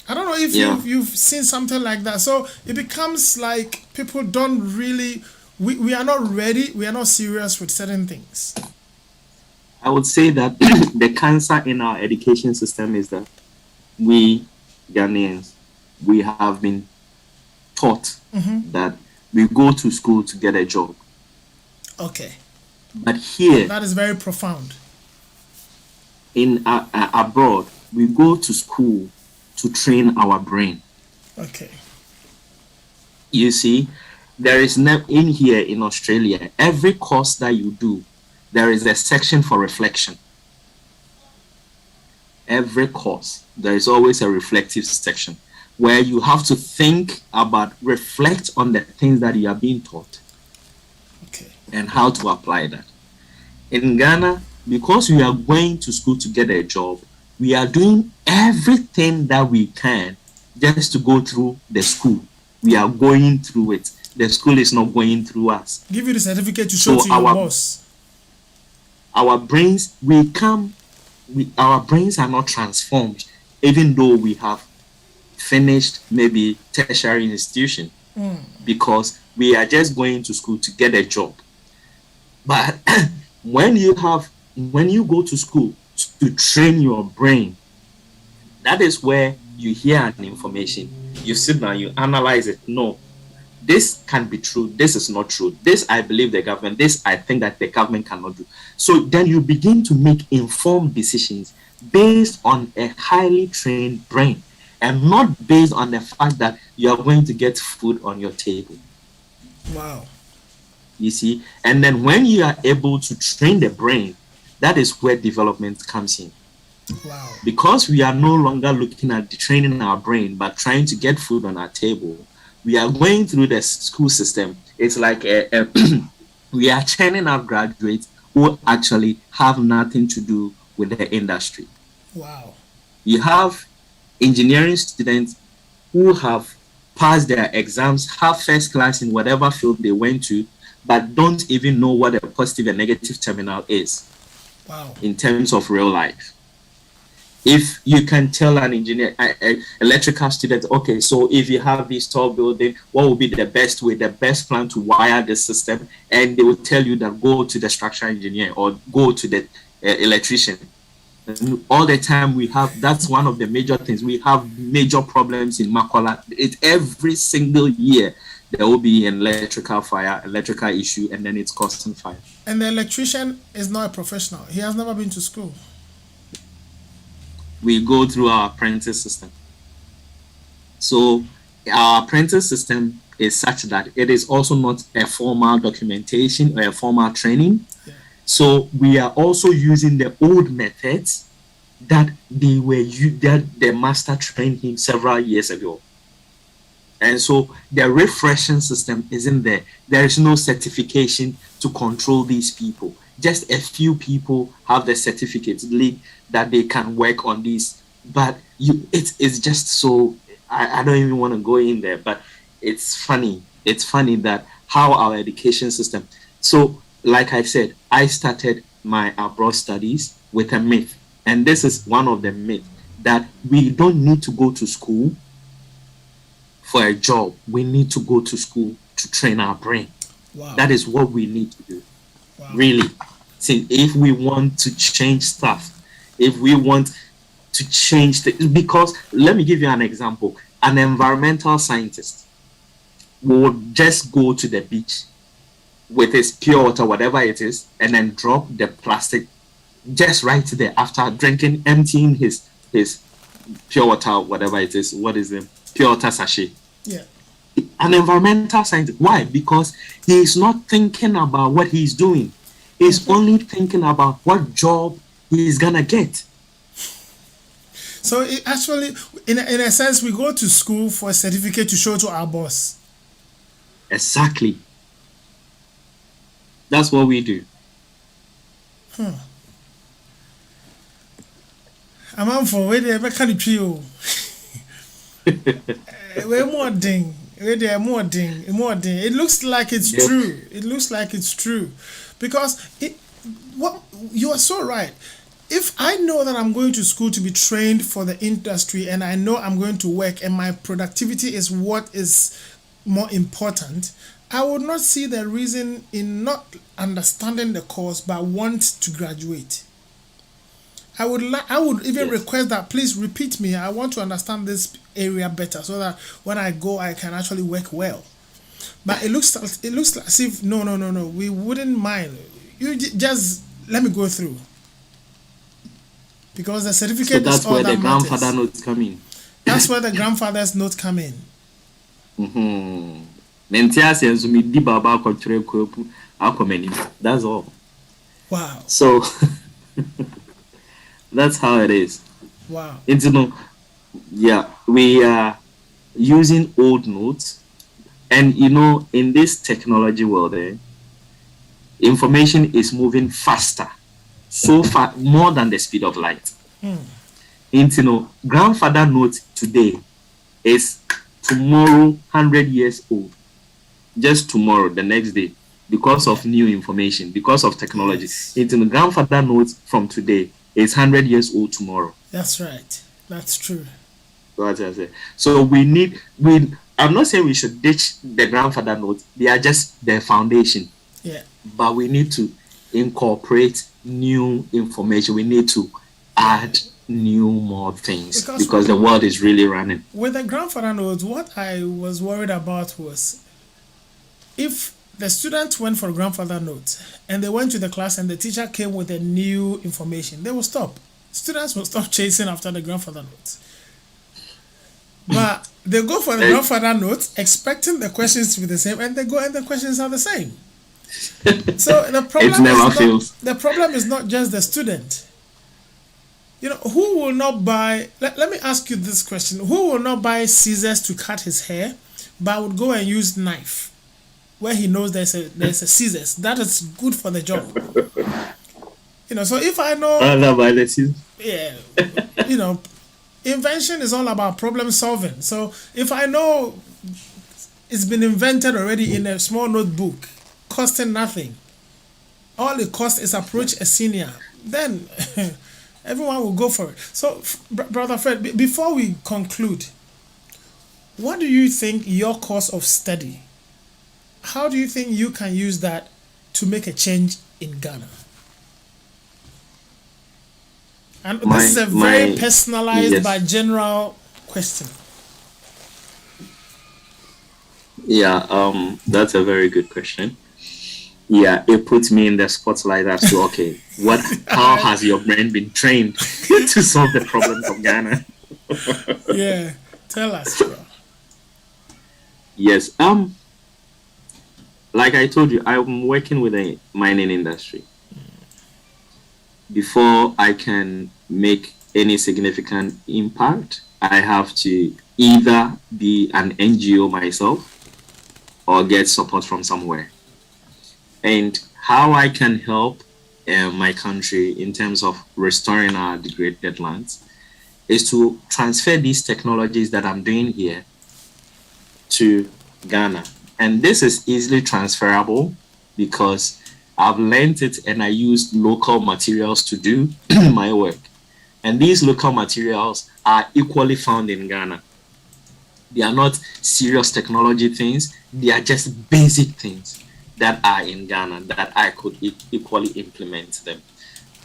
I don't know if you've seen something like that. So it becomes like people don't really, we are not ready, we are not serious with certain things. I would say that the cancer in our education system is that we Ghanaians, we have been taught that we go to school to get a job. Okay. But here, that is very profound. In abroad, we go to school to train our brain. Okay. You see, there is in here in Australia, every course that you do, there is a section for reflection. Every course, there is always a reflective section where you have to think about, reflect on the things that you are being taught. Okay. And how to apply that. In Ghana, because we are going to school to get a job, we are doing everything that we can just to go through the school. We are going through it. The school is not going through us. Give you the certificate to show to your boss. Our brains, our brains are not transformed, even though we have finished maybe tertiary institution, because we are just going to school to get a job. But when you go to school to train your brain, that is where you hear an information, you sit down, you analyze it. No, this can be true, this is not true, this I believe the government, this I think that the government cannot do. So then you begin to make informed decisions based on a highly trained brain and not based on the fact that you are going to get food on your table. Wow. You see, and then when you are able to train the brain, that is where development comes in. Wow. Because we are no longer looking at training our brain, but trying to get food on our table, we are going through the school system. It's like we are churning out graduates who actually have nothing to do with the industry. Wow. You have engineering students who have passed their exams, have first class in whatever field they went to, but don't even know what a positive and negative terminal is. Wow. In terms of real life. If you can tell an engineer, electrical student, okay, so if you have this tall building, what would be the best way, the best plan to wire the system? And they will tell you that go to the structural engineer or go to the electrician. And all the time we have, that's one of the major things. We have major problems in Makola. Every single year, there will be an electrical issue, and then it's causing fire. And the electrician is not a professional. He has never been to school. We go through our apprentice system. So our apprentice system is such that it is also not a formal documentation or a formal training. Yeah. So we are also using the old methods that that the master trained him several years ago. And so the refreshing system isn't there. There is no certification to control these people. Just a few people have the certificates that they can work on these. But it's just so, I don't even want to go in there, but it's funny. It's funny that how our education system. So like I said, I started my abroad studies with a myth. And this is one of the myths, that we don't need to go to school for a job. We need to go to school to train our brain. Wow. That is what we need to do. Wow. Really. See, if we want to change stuff, if we want to change things, because let me give you an example. An environmental scientist would just go to the beach with his pure water, whatever it is, and then drop the plastic just right there after drinking, emptying his pure water, whatever it is. What is it? Pure water sachet. Yeah. An environmental scientist. Why? Because he is not thinking about what he's doing. He's only thinking about what job he's gonna get. So it actually, in a sense, we go to school for a certificate to show to our boss. Exactly. That's what we do. I'm on for where they can you trio. We're more ding. We're more ding. It looks like it's Yep. true. It looks like it's true, because what you are so right. If I know that I'm going to school to be trained for the industry, and I know I'm going to work, and my productivity is what is more important, I would not see the reason in not understanding the course but want to graduate. I would even Yes. request that please repeat me. I want to understand this area better so that when I go I can actually work well. But it looks as if no, we wouldn't mind. You just let me go through, because the So certificate is that's all where the that grandfather matters. notes come in. That's where the grandfather's note come in. That's all. Wow, So that's how it is. wow. It's, yeah, we are using old notes, and in this technology world, information is moving faster, so far more than the speed of light. And grandfather note today is tomorrow 100 years old, just tomorrow, the next day, because of new information, because of technology. Yes. It's grandfather notes from today is 100 years old tomorrow. That's right. That's true. That's what I say. So I'm not saying we should ditch the grandfather notes. They are just the foundation. Yeah. But we need to incorporate new information. We need to add more things, because the world is really running. With the grandfather notes, what I was worried about was if the students went for grandfather notes and they went to the class and the teacher came with a new information, they will stop. Students will stop chasing after the grandfather notes. But they go for the grandfather notes expecting the questions to be the same, and they go and the questions are the same. So the problem is not just the student. Who will not buy, let me ask you this question. Who will not buy scissors to cut his hair, but would go and use knife where he knows there's a scissors that is good for the job? So if I know, invention is all about problem solving. So if I know it's been invented already in a small notebook, costing nothing, all it costs is approach a senior, then everyone will go for it. So, Brother Fred, before we conclude, what do you think your course of study, how do you think you can use that to make a change in Ghana? And this is a very personalized but general question. Yeah, that's a very good question. yeah, it puts me in the spotlight as to, okay, how has your brain been trained to solve the problems of Ghana? Yeah, tell us, bro. Yes. Like I told you, I'm working with a mining industry. Before I can make any significant impact, I have to either be an NGO myself or get support from somewhere. And how I can help my country in terms of restoring our degraded lands is to transfer these technologies that I'm doing here to Ghana. And this is easily transferable because I've learned it and I use local materials to do my work. And these local materials are equally found in Ghana. They are not serious technology things, they are just basic things that are in Ghana that I could equally implement them.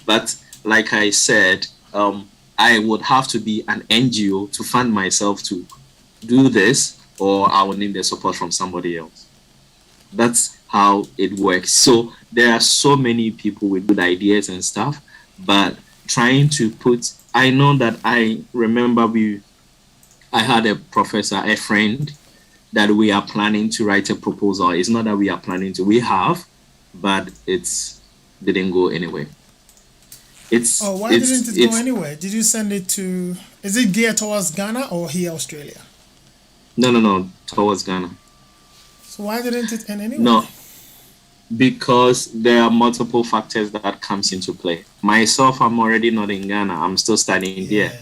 But like I said, I would have to be an NGO to fund myself to do this, or I would need the support from somebody else. That's how it works. So there are so many people with good ideas and stuff, but trying to put, I know that I remember I had a professor, a friend, that we are planning to write a proposal. It's not that we are planning to, we have, but it's didn't go anywhere. Why didn't it go anywhere? Did you send it to, is it geared towards Ghana or here, Australia? No, towards Ghana. So why didn't it end anyway? No, because there are multiple factors that comes into play. Myself, I'm already not in Ghana. I'm still studying here.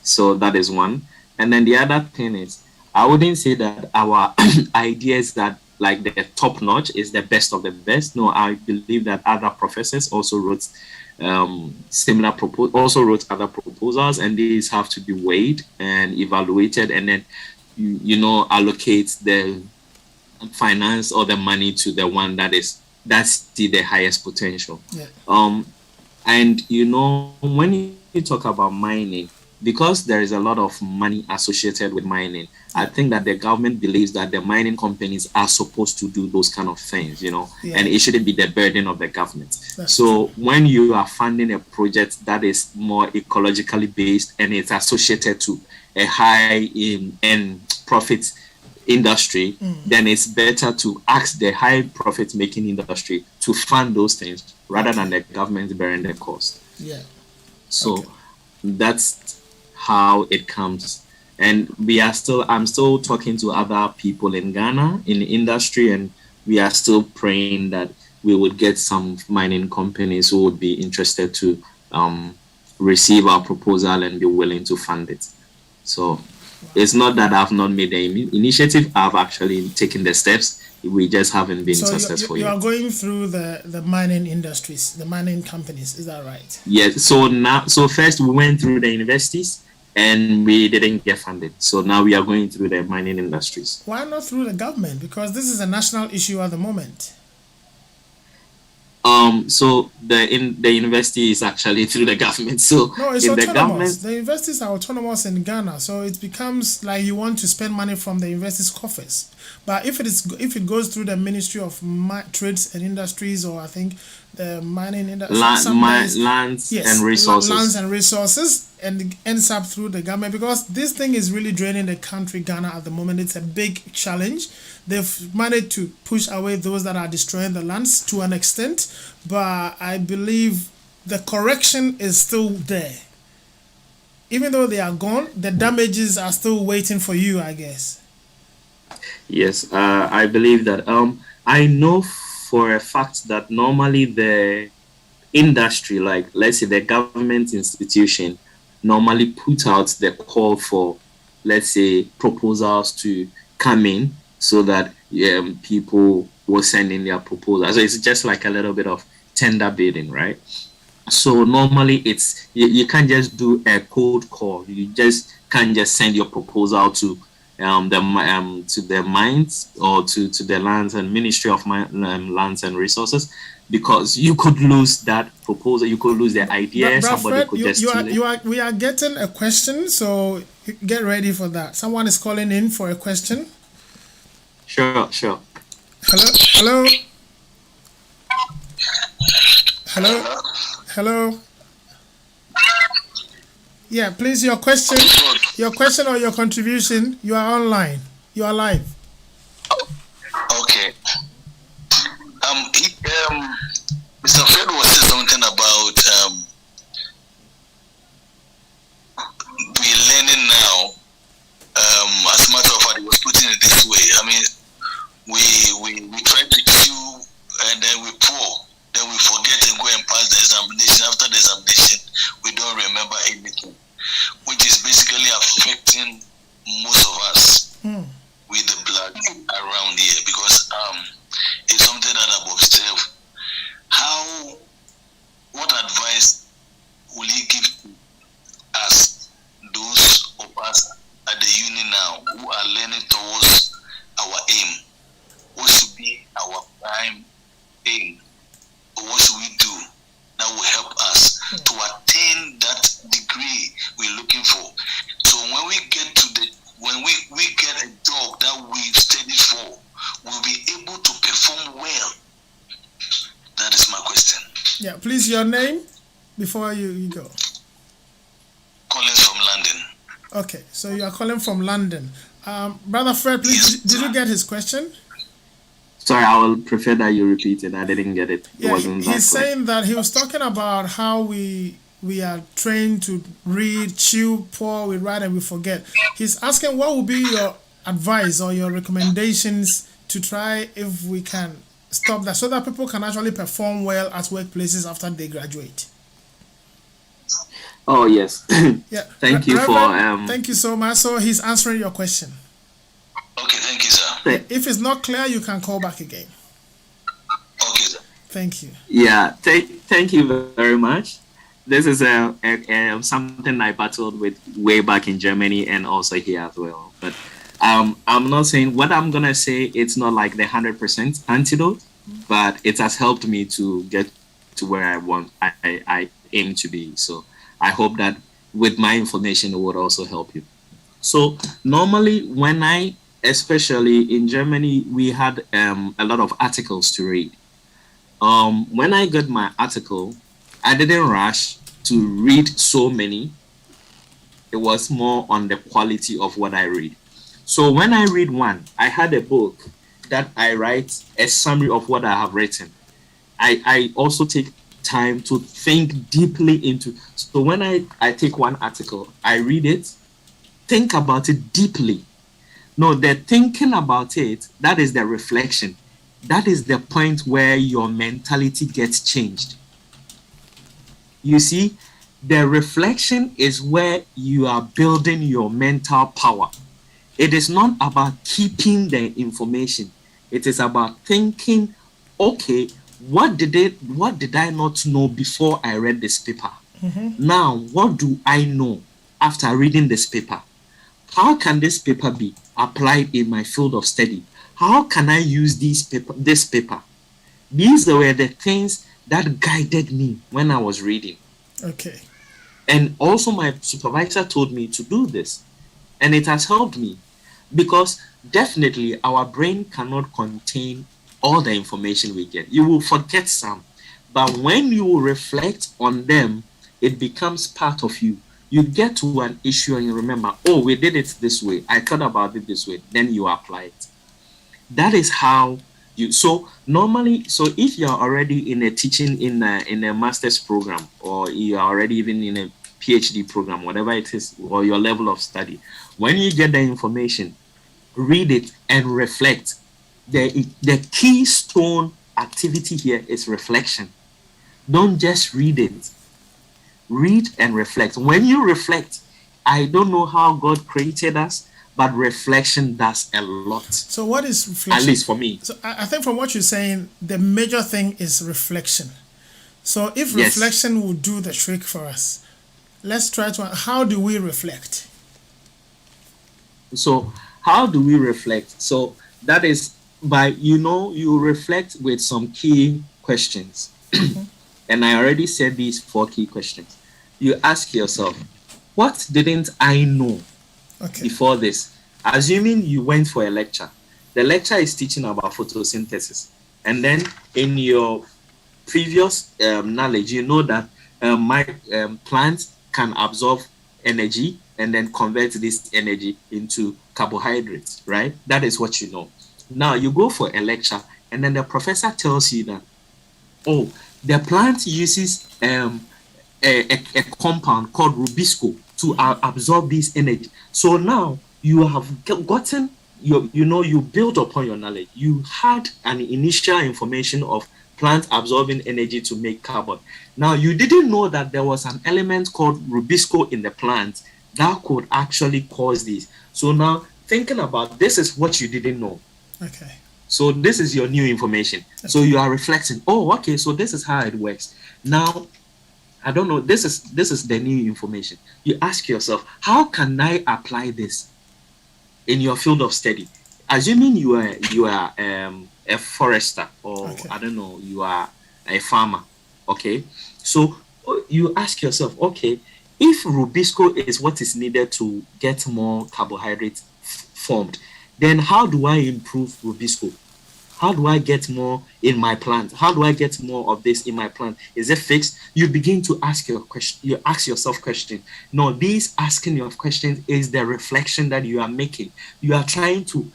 So that is one. And then the other thing is, I wouldn't say that our ideas that like the top notch is the best of the best. No, I believe that other professors also wrote also wrote other proposals, and these have to be weighed and evaluated, and then allocate the finance or the money to the one that's the highest potential. And when you talk about mining, because there is a lot of money associated with mining, I think that the government believes that the mining companies are supposed to do those kind of things, and it shouldn't be the burden of the government. So when you are funding a project that is more ecologically based and it's associated to a high end profit industry, then it's better to ask the high profit making industry to fund those things rather than the government bearing the cost. So that's how it comes. And I'm still talking to other people in Ghana in the industry, and we are still praying that we would get some mining companies who would be interested to receive our proposal and be willing to fund it. So it's not that I've not made the initiative. I've actually taken the steps. We just haven't been successful yet. You are going through the mining industries, the mining companies. Is that right? Yes. So first we went through the universities and we didn't get funded. So now we are going through the mining industries. Why not through the government? Because this is a national issue at the moment. So the university is actually through the government. So no, it's autonomous. The universities are autonomous in Ghana, so it becomes like you want to spend money from the university's coffers. But if it goes through the Ministry of Trades and Industries, or I think the mining industry, lands and resources, and it ends up through the government, because this thing is really draining the country Ghana at the moment. It's a big challenge. They've managed to push away those that are destroying the lands to an extent, but I believe the correction is still there. Even though they are gone, the damages are still waiting for you, I guess. Yes, I believe that. I know for a fact that normally the industry, like let's say the government institution, normally put out the call for, let's say, proposals to come in so that people will send in their proposals. So it's just like a little bit of tender bidding, right? So normally you can't just do a cold call. You just can't just send your proposal to the mines or to the lands and Ministry of Lands and Resources, because you could lose that proposal, you could lose the idea. Somebody could just we are getting a question, so get ready for that. Someone is calling in for a question. Sure. Hello. Hello? Hello? Yeah, please, your question or your contribution. You are online. You are live. Okay. Mr. Fred was saying something about we learning now. As a matter of fact, he was putting it this way. I mean, we try to chew and then we pour, then we forget and go and pass the examination. After the examination, we don't remember anything, which is basically affecting most of us with the blood around here, because it's something that I've observed. What advice will he give to us, those of us at the uni now who are learning towards our aim? What should be our prime aim? Or what should we do that will help us to attain that degree we're looking for? So when we get to when we get a job that we've studied for, we'll be able to perform well. That is my question. Yeah, please, your name before you go. Calling from London. Okay, so you are calling from London. Brother Fred, please, Yes. did you get his question? Sorry, I will prefer that you repeat it. I didn't get it. It Yeah, wasn't that he's clear. saying that he was talking about how we are trained to read, chew, pour, we write, and we forget. He's asking what would be your advice or your recommendations to try if we can stop that so that people can actually perform well at workplaces after they graduate. Oh, yes. Yeah. Thank you for Thank you so much. So he's answering your question. Okay, thank you, sir. If it's not clear, you can call back again. Okay, sir. Thank you. Yeah, thank you very much. This is something I battled with way back in Germany and also here as well. But I'm not saying what I'm gonna say. It's not like the 100% antidote, but it has helped me to get to where I aim to be. So I hope that with my information, it would also help you. So normally especially in Germany, we had a lot of articles to read. When I got my article, I didn't rush to read so many. It was more on the quality of what I read. So when I read one, I had a book that I write a summary of what I have written. I also take time to think deeply into. So when I take one article, I read it, think about it deeply. No, the thinking about it, that is the reflection. That is the point where your mentality gets changed. You see, the reflection is where you are building your mental power. It is not about keeping the information. It is about thinking, okay, what did I not know before I read this paper? Now, what do I know after reading this paper? How can this paper be applied in my field of study? How can I use this paper? These were the things that guided me when I was reading. Okay. And also my supervisor told me to do this. And it has helped me because definitely our brain cannot contain all the information we get. You will forget some. But when you reflect on them, it becomes part of you. You get to an issue and you remember, oh, we did it this way. I thought about it this way. Then you apply it. That is how you. So normally, if you are already in a teaching in a master's program, or you are already even in a PhD program, whatever it is, or your level of study, when you get the information, read it and reflect. The keystone activity here is reflection. Don't just read it. Read and reflect. When you reflect, I don't know how God created us, but reflection does a lot. So what is reflection? At least for me. So I think from what you're saying, the major thing is reflection. So if Yes. reflection will do the trick for us, let's try to. How do we reflect? So how do we reflect? So that is by, you reflect with some key questions. And I already said these 4 key questions. You ask yourself, what didn't I know before this? Assuming you went for a lecture. The lecture is teaching about photosynthesis. And then in your previous knowledge, you know that plants can absorb energy and then convert this energy into carbohydrates, right? That is what you know. Now you go for a lecture and then the professor tells you that, oh, the plant uses a compound called rubisco to absorb this energy. So now you have gotten you built upon your knowledge. You had an initial information of plant absorbing energy to make carbon. Now you didn't know that there was an element called rubisco in the plant that could actually cause this. So now thinking about this is what you didn't know. Okay. So this is your new information. Okay. So you are reflecting, oh, okay, so this is how it works. Now, I don't know, this is the new information. You ask yourself, how can I apply this in your field of study? Assuming you are a forester, or okay, I don't know, you are a farmer, okay? So you ask yourself, okay, if rubisco is what is needed to get more carbohydrates formed, then how do I improve rubisco? How do I get more in my plant? How do I get more of this in my plant? Is it fixed? You begin to ask your question. You ask yourself questions. No, this asking your questions is the reflection that you are making. You are trying to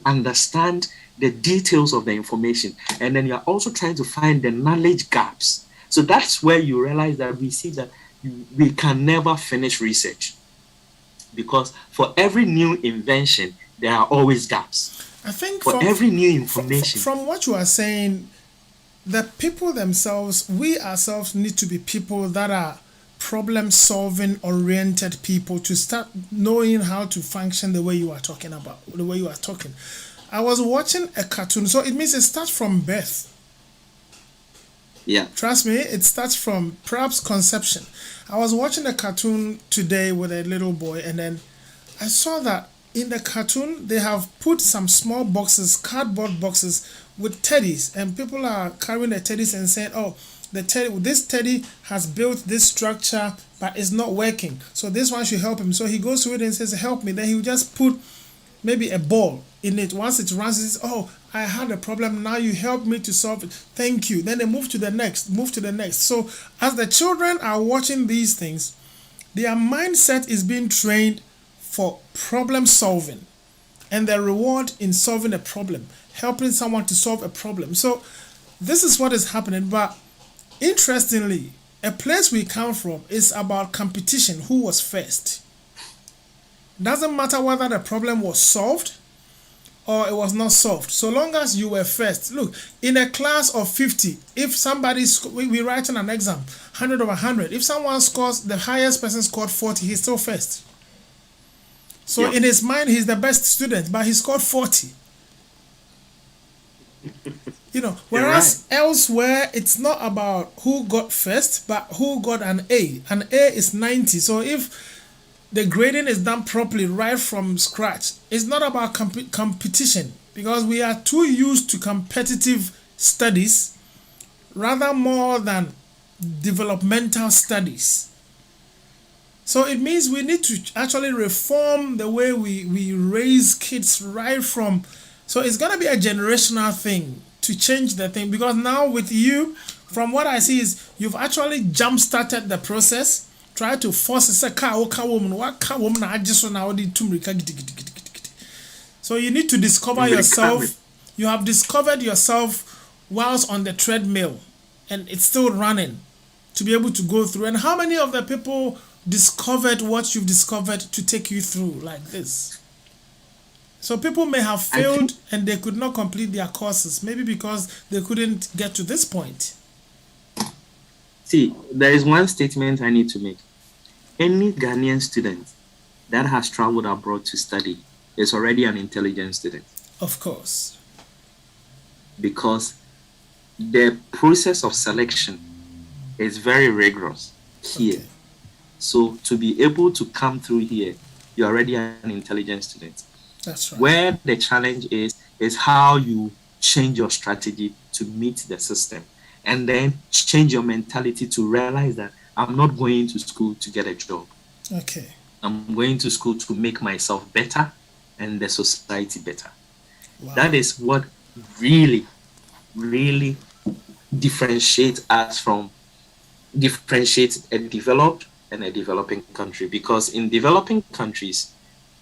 understand the details of the information, and then you are also trying to find the knowledge gaps. So that's where you realize that we see that we can never finish research, because for every new invention there are always gaps. I think for every new information. From what you are saying, the people themselves, we ourselves need to be people that are problem-solving oriented people to start knowing how to function the way you are talking about, the way you are talking. I was watching a cartoon, so it means it starts from birth. Yeah. Trust me, it starts from perhaps conception. I was watching a cartoon today with a little boy, and then I saw that in the cartoon, they have put some small boxes, cardboard boxes with teddies, and people are carrying the teddies and saying, oh, this teddy has built this structure, but it's not working. So this one should help him. So he goes to it and says, help me. Then he will just put maybe a ball in it. Once it runs, he says, oh, I had a problem. Now you help me to solve it. Thank you. Then they move to the next. So as the children are watching these things, their mindset is being trained for problem solving, and the reward in solving a problem, helping someone to solve a problem. So this is what is happening. But interestingly, a place we come from is about competition. Who was first? Doesn't matter whether the problem was solved or it was not solved, so long as you were first. Look, in a class of 50, if somebody we write in an exam 100 over 100, if someone scores, the highest person scored 40, he's still first. So yeah, in his mind, he's the best student, but he scored 40. Whereas right, elsewhere, it's not about who got first, but who got an A. An A is 90. So if the grading is done properly right from scratch, it's not about competition, because we are too used to competitive studies rather more than developmental studies. So it means we need to actually reform the way we raise kids right from. So it's going to be a generational thing to change the thing, because now with you, from what I see is you've actually jump-started the process, try to force a so you need to discover yourself. You have discovered yourself whilst on the treadmill, and it's still running to be able to go through. And how many of the people discovered what you've discovered to take you through like this? So people may have failed and they could not complete their courses, maybe because they couldn't get to this point. See, there is one statement I need to make. Any Ghanaian student that has traveled abroad to study is already an intelligent student. Of course. Because the process of selection is very rigorous here. Okay. So to be able to come through here, you're already an intelligent student. That's right. Where the challenge is how you change your strategy to meet the system, and then change your mentality to realize that I'm not going to school to get a job. Okay. I'm going to school to make myself better and the society better. Wow. That is what really, really differentiate a developed and a developing country, because in developing countries,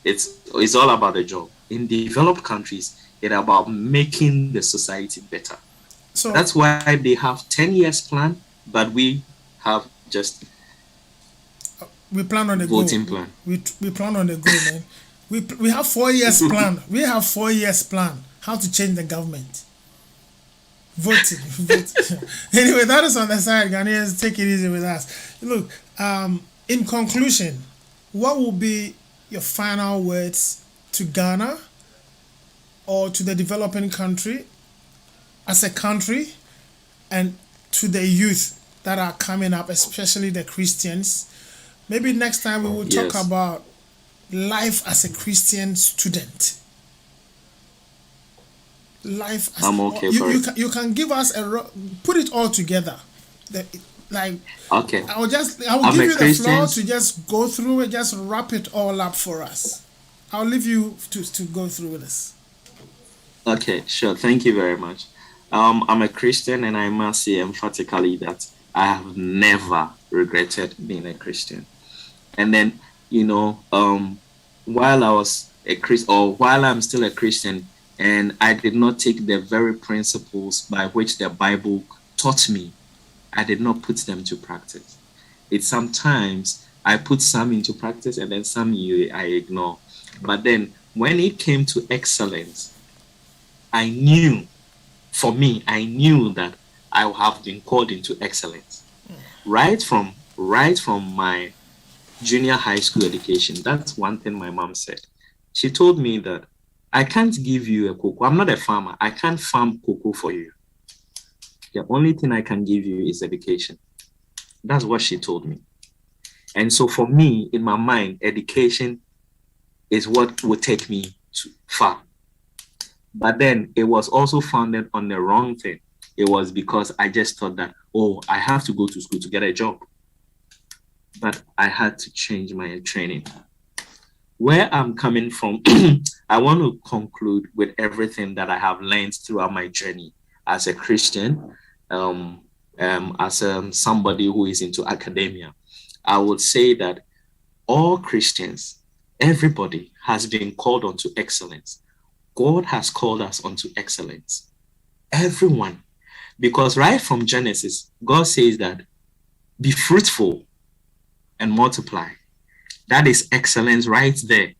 it's all about the job. In developed countries, it's about making the society better. So that's why they have 10 years plan, but we have just we plan on the go. voting plan. We plan on the go, man. We have 4 years plan. We have 4 years plan how to change the government. Voting. Anyway, that is on the side. Ghanaians, take it easy with us. Look, in conclusion, what will be your final words to Ghana or to the developing country as a country, and to the youth that are coming up, especially the Christians? Maybe next time we will talk about life as a Christian student. Life as I'm okay you can give us put it all together. Okay. I will give you the floor to just go through it, just wrap it all up for us. I'll leave you to go through this. Okay, sure. Thank you very much. I'm a Christian, and I must say emphatically that I have never regretted being a Christian. And then, while I was a Christian, or while I'm still a Christian, and I did not take the very principles by which the Bible taught me, I did not put them to practice. It's sometimes I put some into practice, and then some I ignore. But then when it came to excellence, I knew that I have been called into excellence. Right from my junior high school education. That's one thing my mom said. She told me that I can't give you a cocoa. I'm not a farmer. I can't farm cocoa for you. The only thing I can give you is education. That's what she told me. And so for me, in my mind, education is what will take me far. But then it was also founded on the wrong thing. It was because I just thought that, I have to go to school to get a job. But I had to change my training. Where I'm coming from, I want to conclude with everything that I have learned throughout my journey as a Christian, as somebody who is into academia. I would say that all Christians, everybody has been called onto excellence. God has called us onto excellence. Everyone. Because right from Genesis, God says that be fruitful and multiply. That is excellence right there.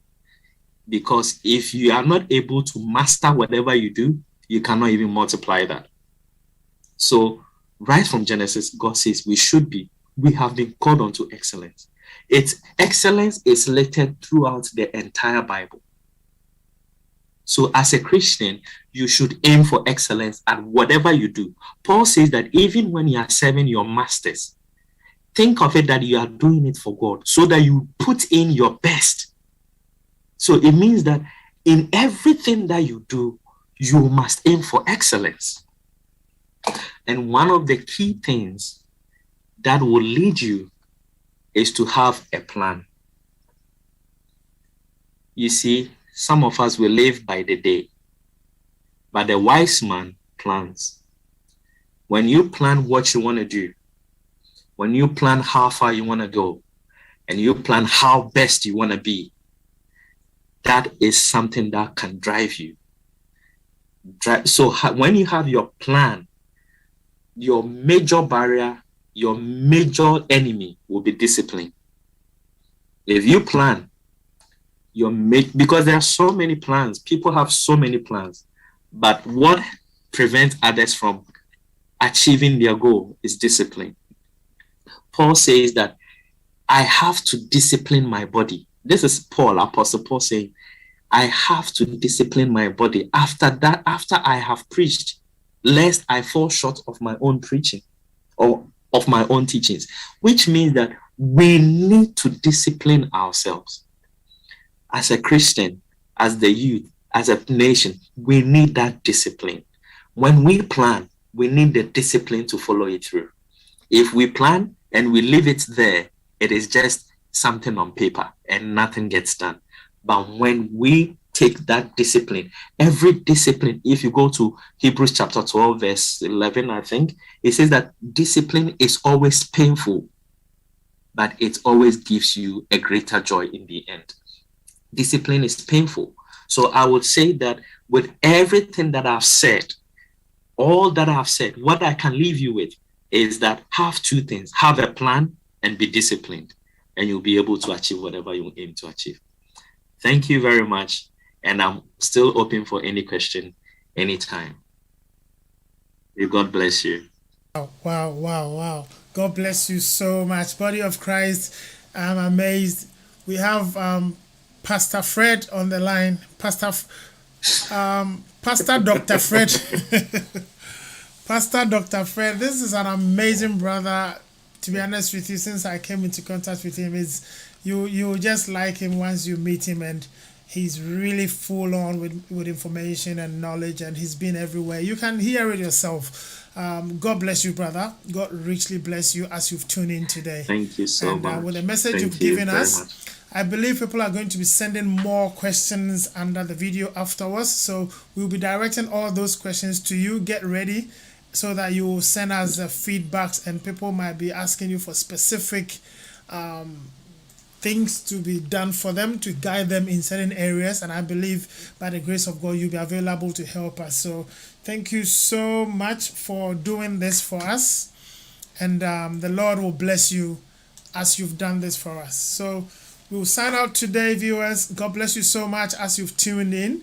Because if you are not able to master whatever you do, you cannot even multiply that. So right from Genesis, God says we have been called onto excellence. Excellence is listed throughout the entire Bible. So as a Christian, you should aim for excellence at whatever you do. Paul says that even when you are serving your masters, think of it that you are doing it for God, so that you put in your best. So it means that in everything that you do, you must aim for excellence. And one of the key things that will lead you is to have a plan. You see, some of us will live by the day, but the wise man plans. When you plan what you want to do, when you plan how far you want to go, and you plan how best you want to be, that is something that can drive you. So when you have your plan, your major barrier, your major enemy will be discipline. If you plan, because there are so many plans, people have so many plans, but what prevents others from achieving their goal is discipline. Paul says that I have to discipline my body. This is Paul, Apostle Paul, saying, I have to discipline my body after I have preached, lest I fall short of my own preaching or of my own teachings, which means that we need to discipline ourselves. As a Christian, as the youth, as a nation, we need that discipline. When we plan, we need the discipline to follow it through. If we plan and we leave it there, it is just something on paper and nothing gets done. But when we take that discipline. Every discipline, if you go to Hebrews chapter 12, verse 11, I think, it says that discipline is always painful, but it always gives you a greater joy in the end. Discipline is painful. So I would say that with everything that I've said, all that I've said, what I can leave you with is that have two things: have a plan and be disciplined, and you'll be able to achieve whatever you aim to achieve. Thank you very much. And I'm still open for any question anytime. God bless you. Wow. God bless you so much. Body of Christ, I'm amazed. We have Pastor Fred on the line. Pastor Dr. Fred. Pastor Dr. Fred, this is an amazing brother. To be honest with you, since I came into contact with him, you just like him once you meet him, and he's really full on with information and knowledge, and he's been everywhere. You can hear it yourself. God bless you, brother. God richly bless you as you've tuned in today. Thank you so much. With the message you've given us, I believe people are going to be sending more questions under the video afterwards. So we'll be directing all those questions to you. Get ready so that you will send us the feedbacks, and people might be asking you for specific things to be done for them, to guide them in certain areas. And I believe by the grace of God, you'll be available to help us. So thank you so much for doing this for us. And the Lord will bless you as you've done this for us. So we'll sign out today, viewers. God bless you so much as you've tuned in.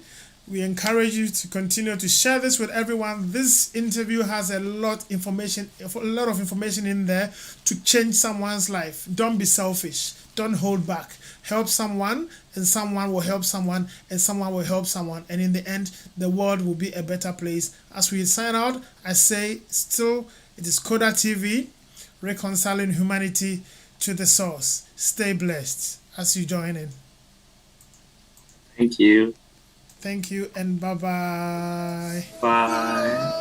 We encourage you to continue to share this with everyone. This interview has a lot of information in there to change someone's life. Don't be selfish. Don't hold back. Help someone, and someone will help someone, and someone will help someone. And in the end, the world will be a better place. As we sign out, I say still, it is Coda TV, reconciling humanity to the source. Stay blessed as you join in. Thank you. Thank you, and bye-bye. Bye.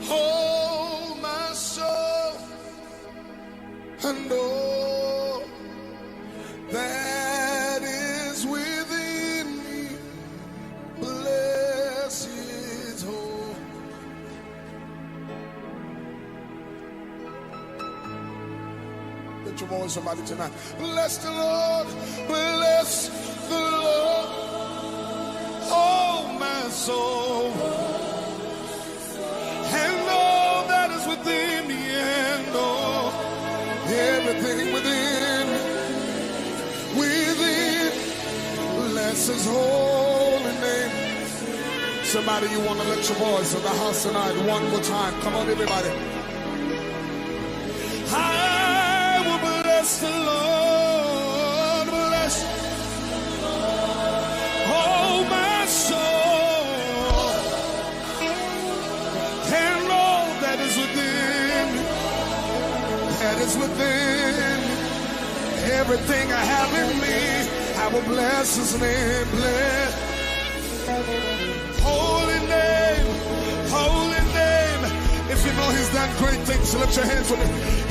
Hold my soul and all that is within me. Bless His holy. Lift your voice, somebody, tonight. Bless the Lord. Bless the Lord, oh my soul, and all that is within me, and all, everything within, bless His holy name. Somebody, you want to lift your voice in the house tonight one more time. Come on, everybody. I will bless the Lord, bless oh my soul, and all that is within, everything I have in me, I will bless His name. Bless holy name, holy name. If you know He's done great things, lift your hands with me.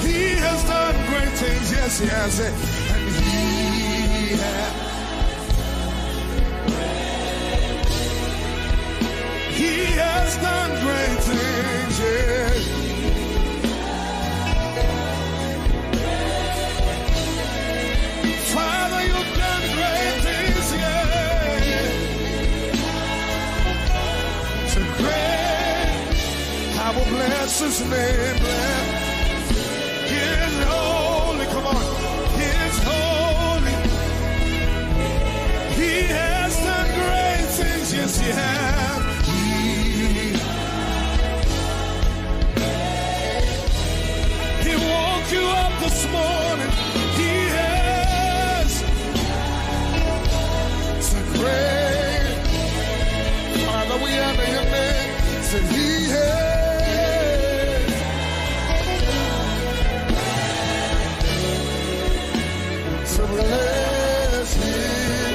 He has done great things, yes He has, and He has. He has done great things, yes. Father, you've done great things, yes. So great, I will bless His name, bless His holy, come on, His holy. He has done great things, yes He has. You up this morning, He has. So great, Father, we honor Your name. So He has. So bless Him.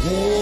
Oh.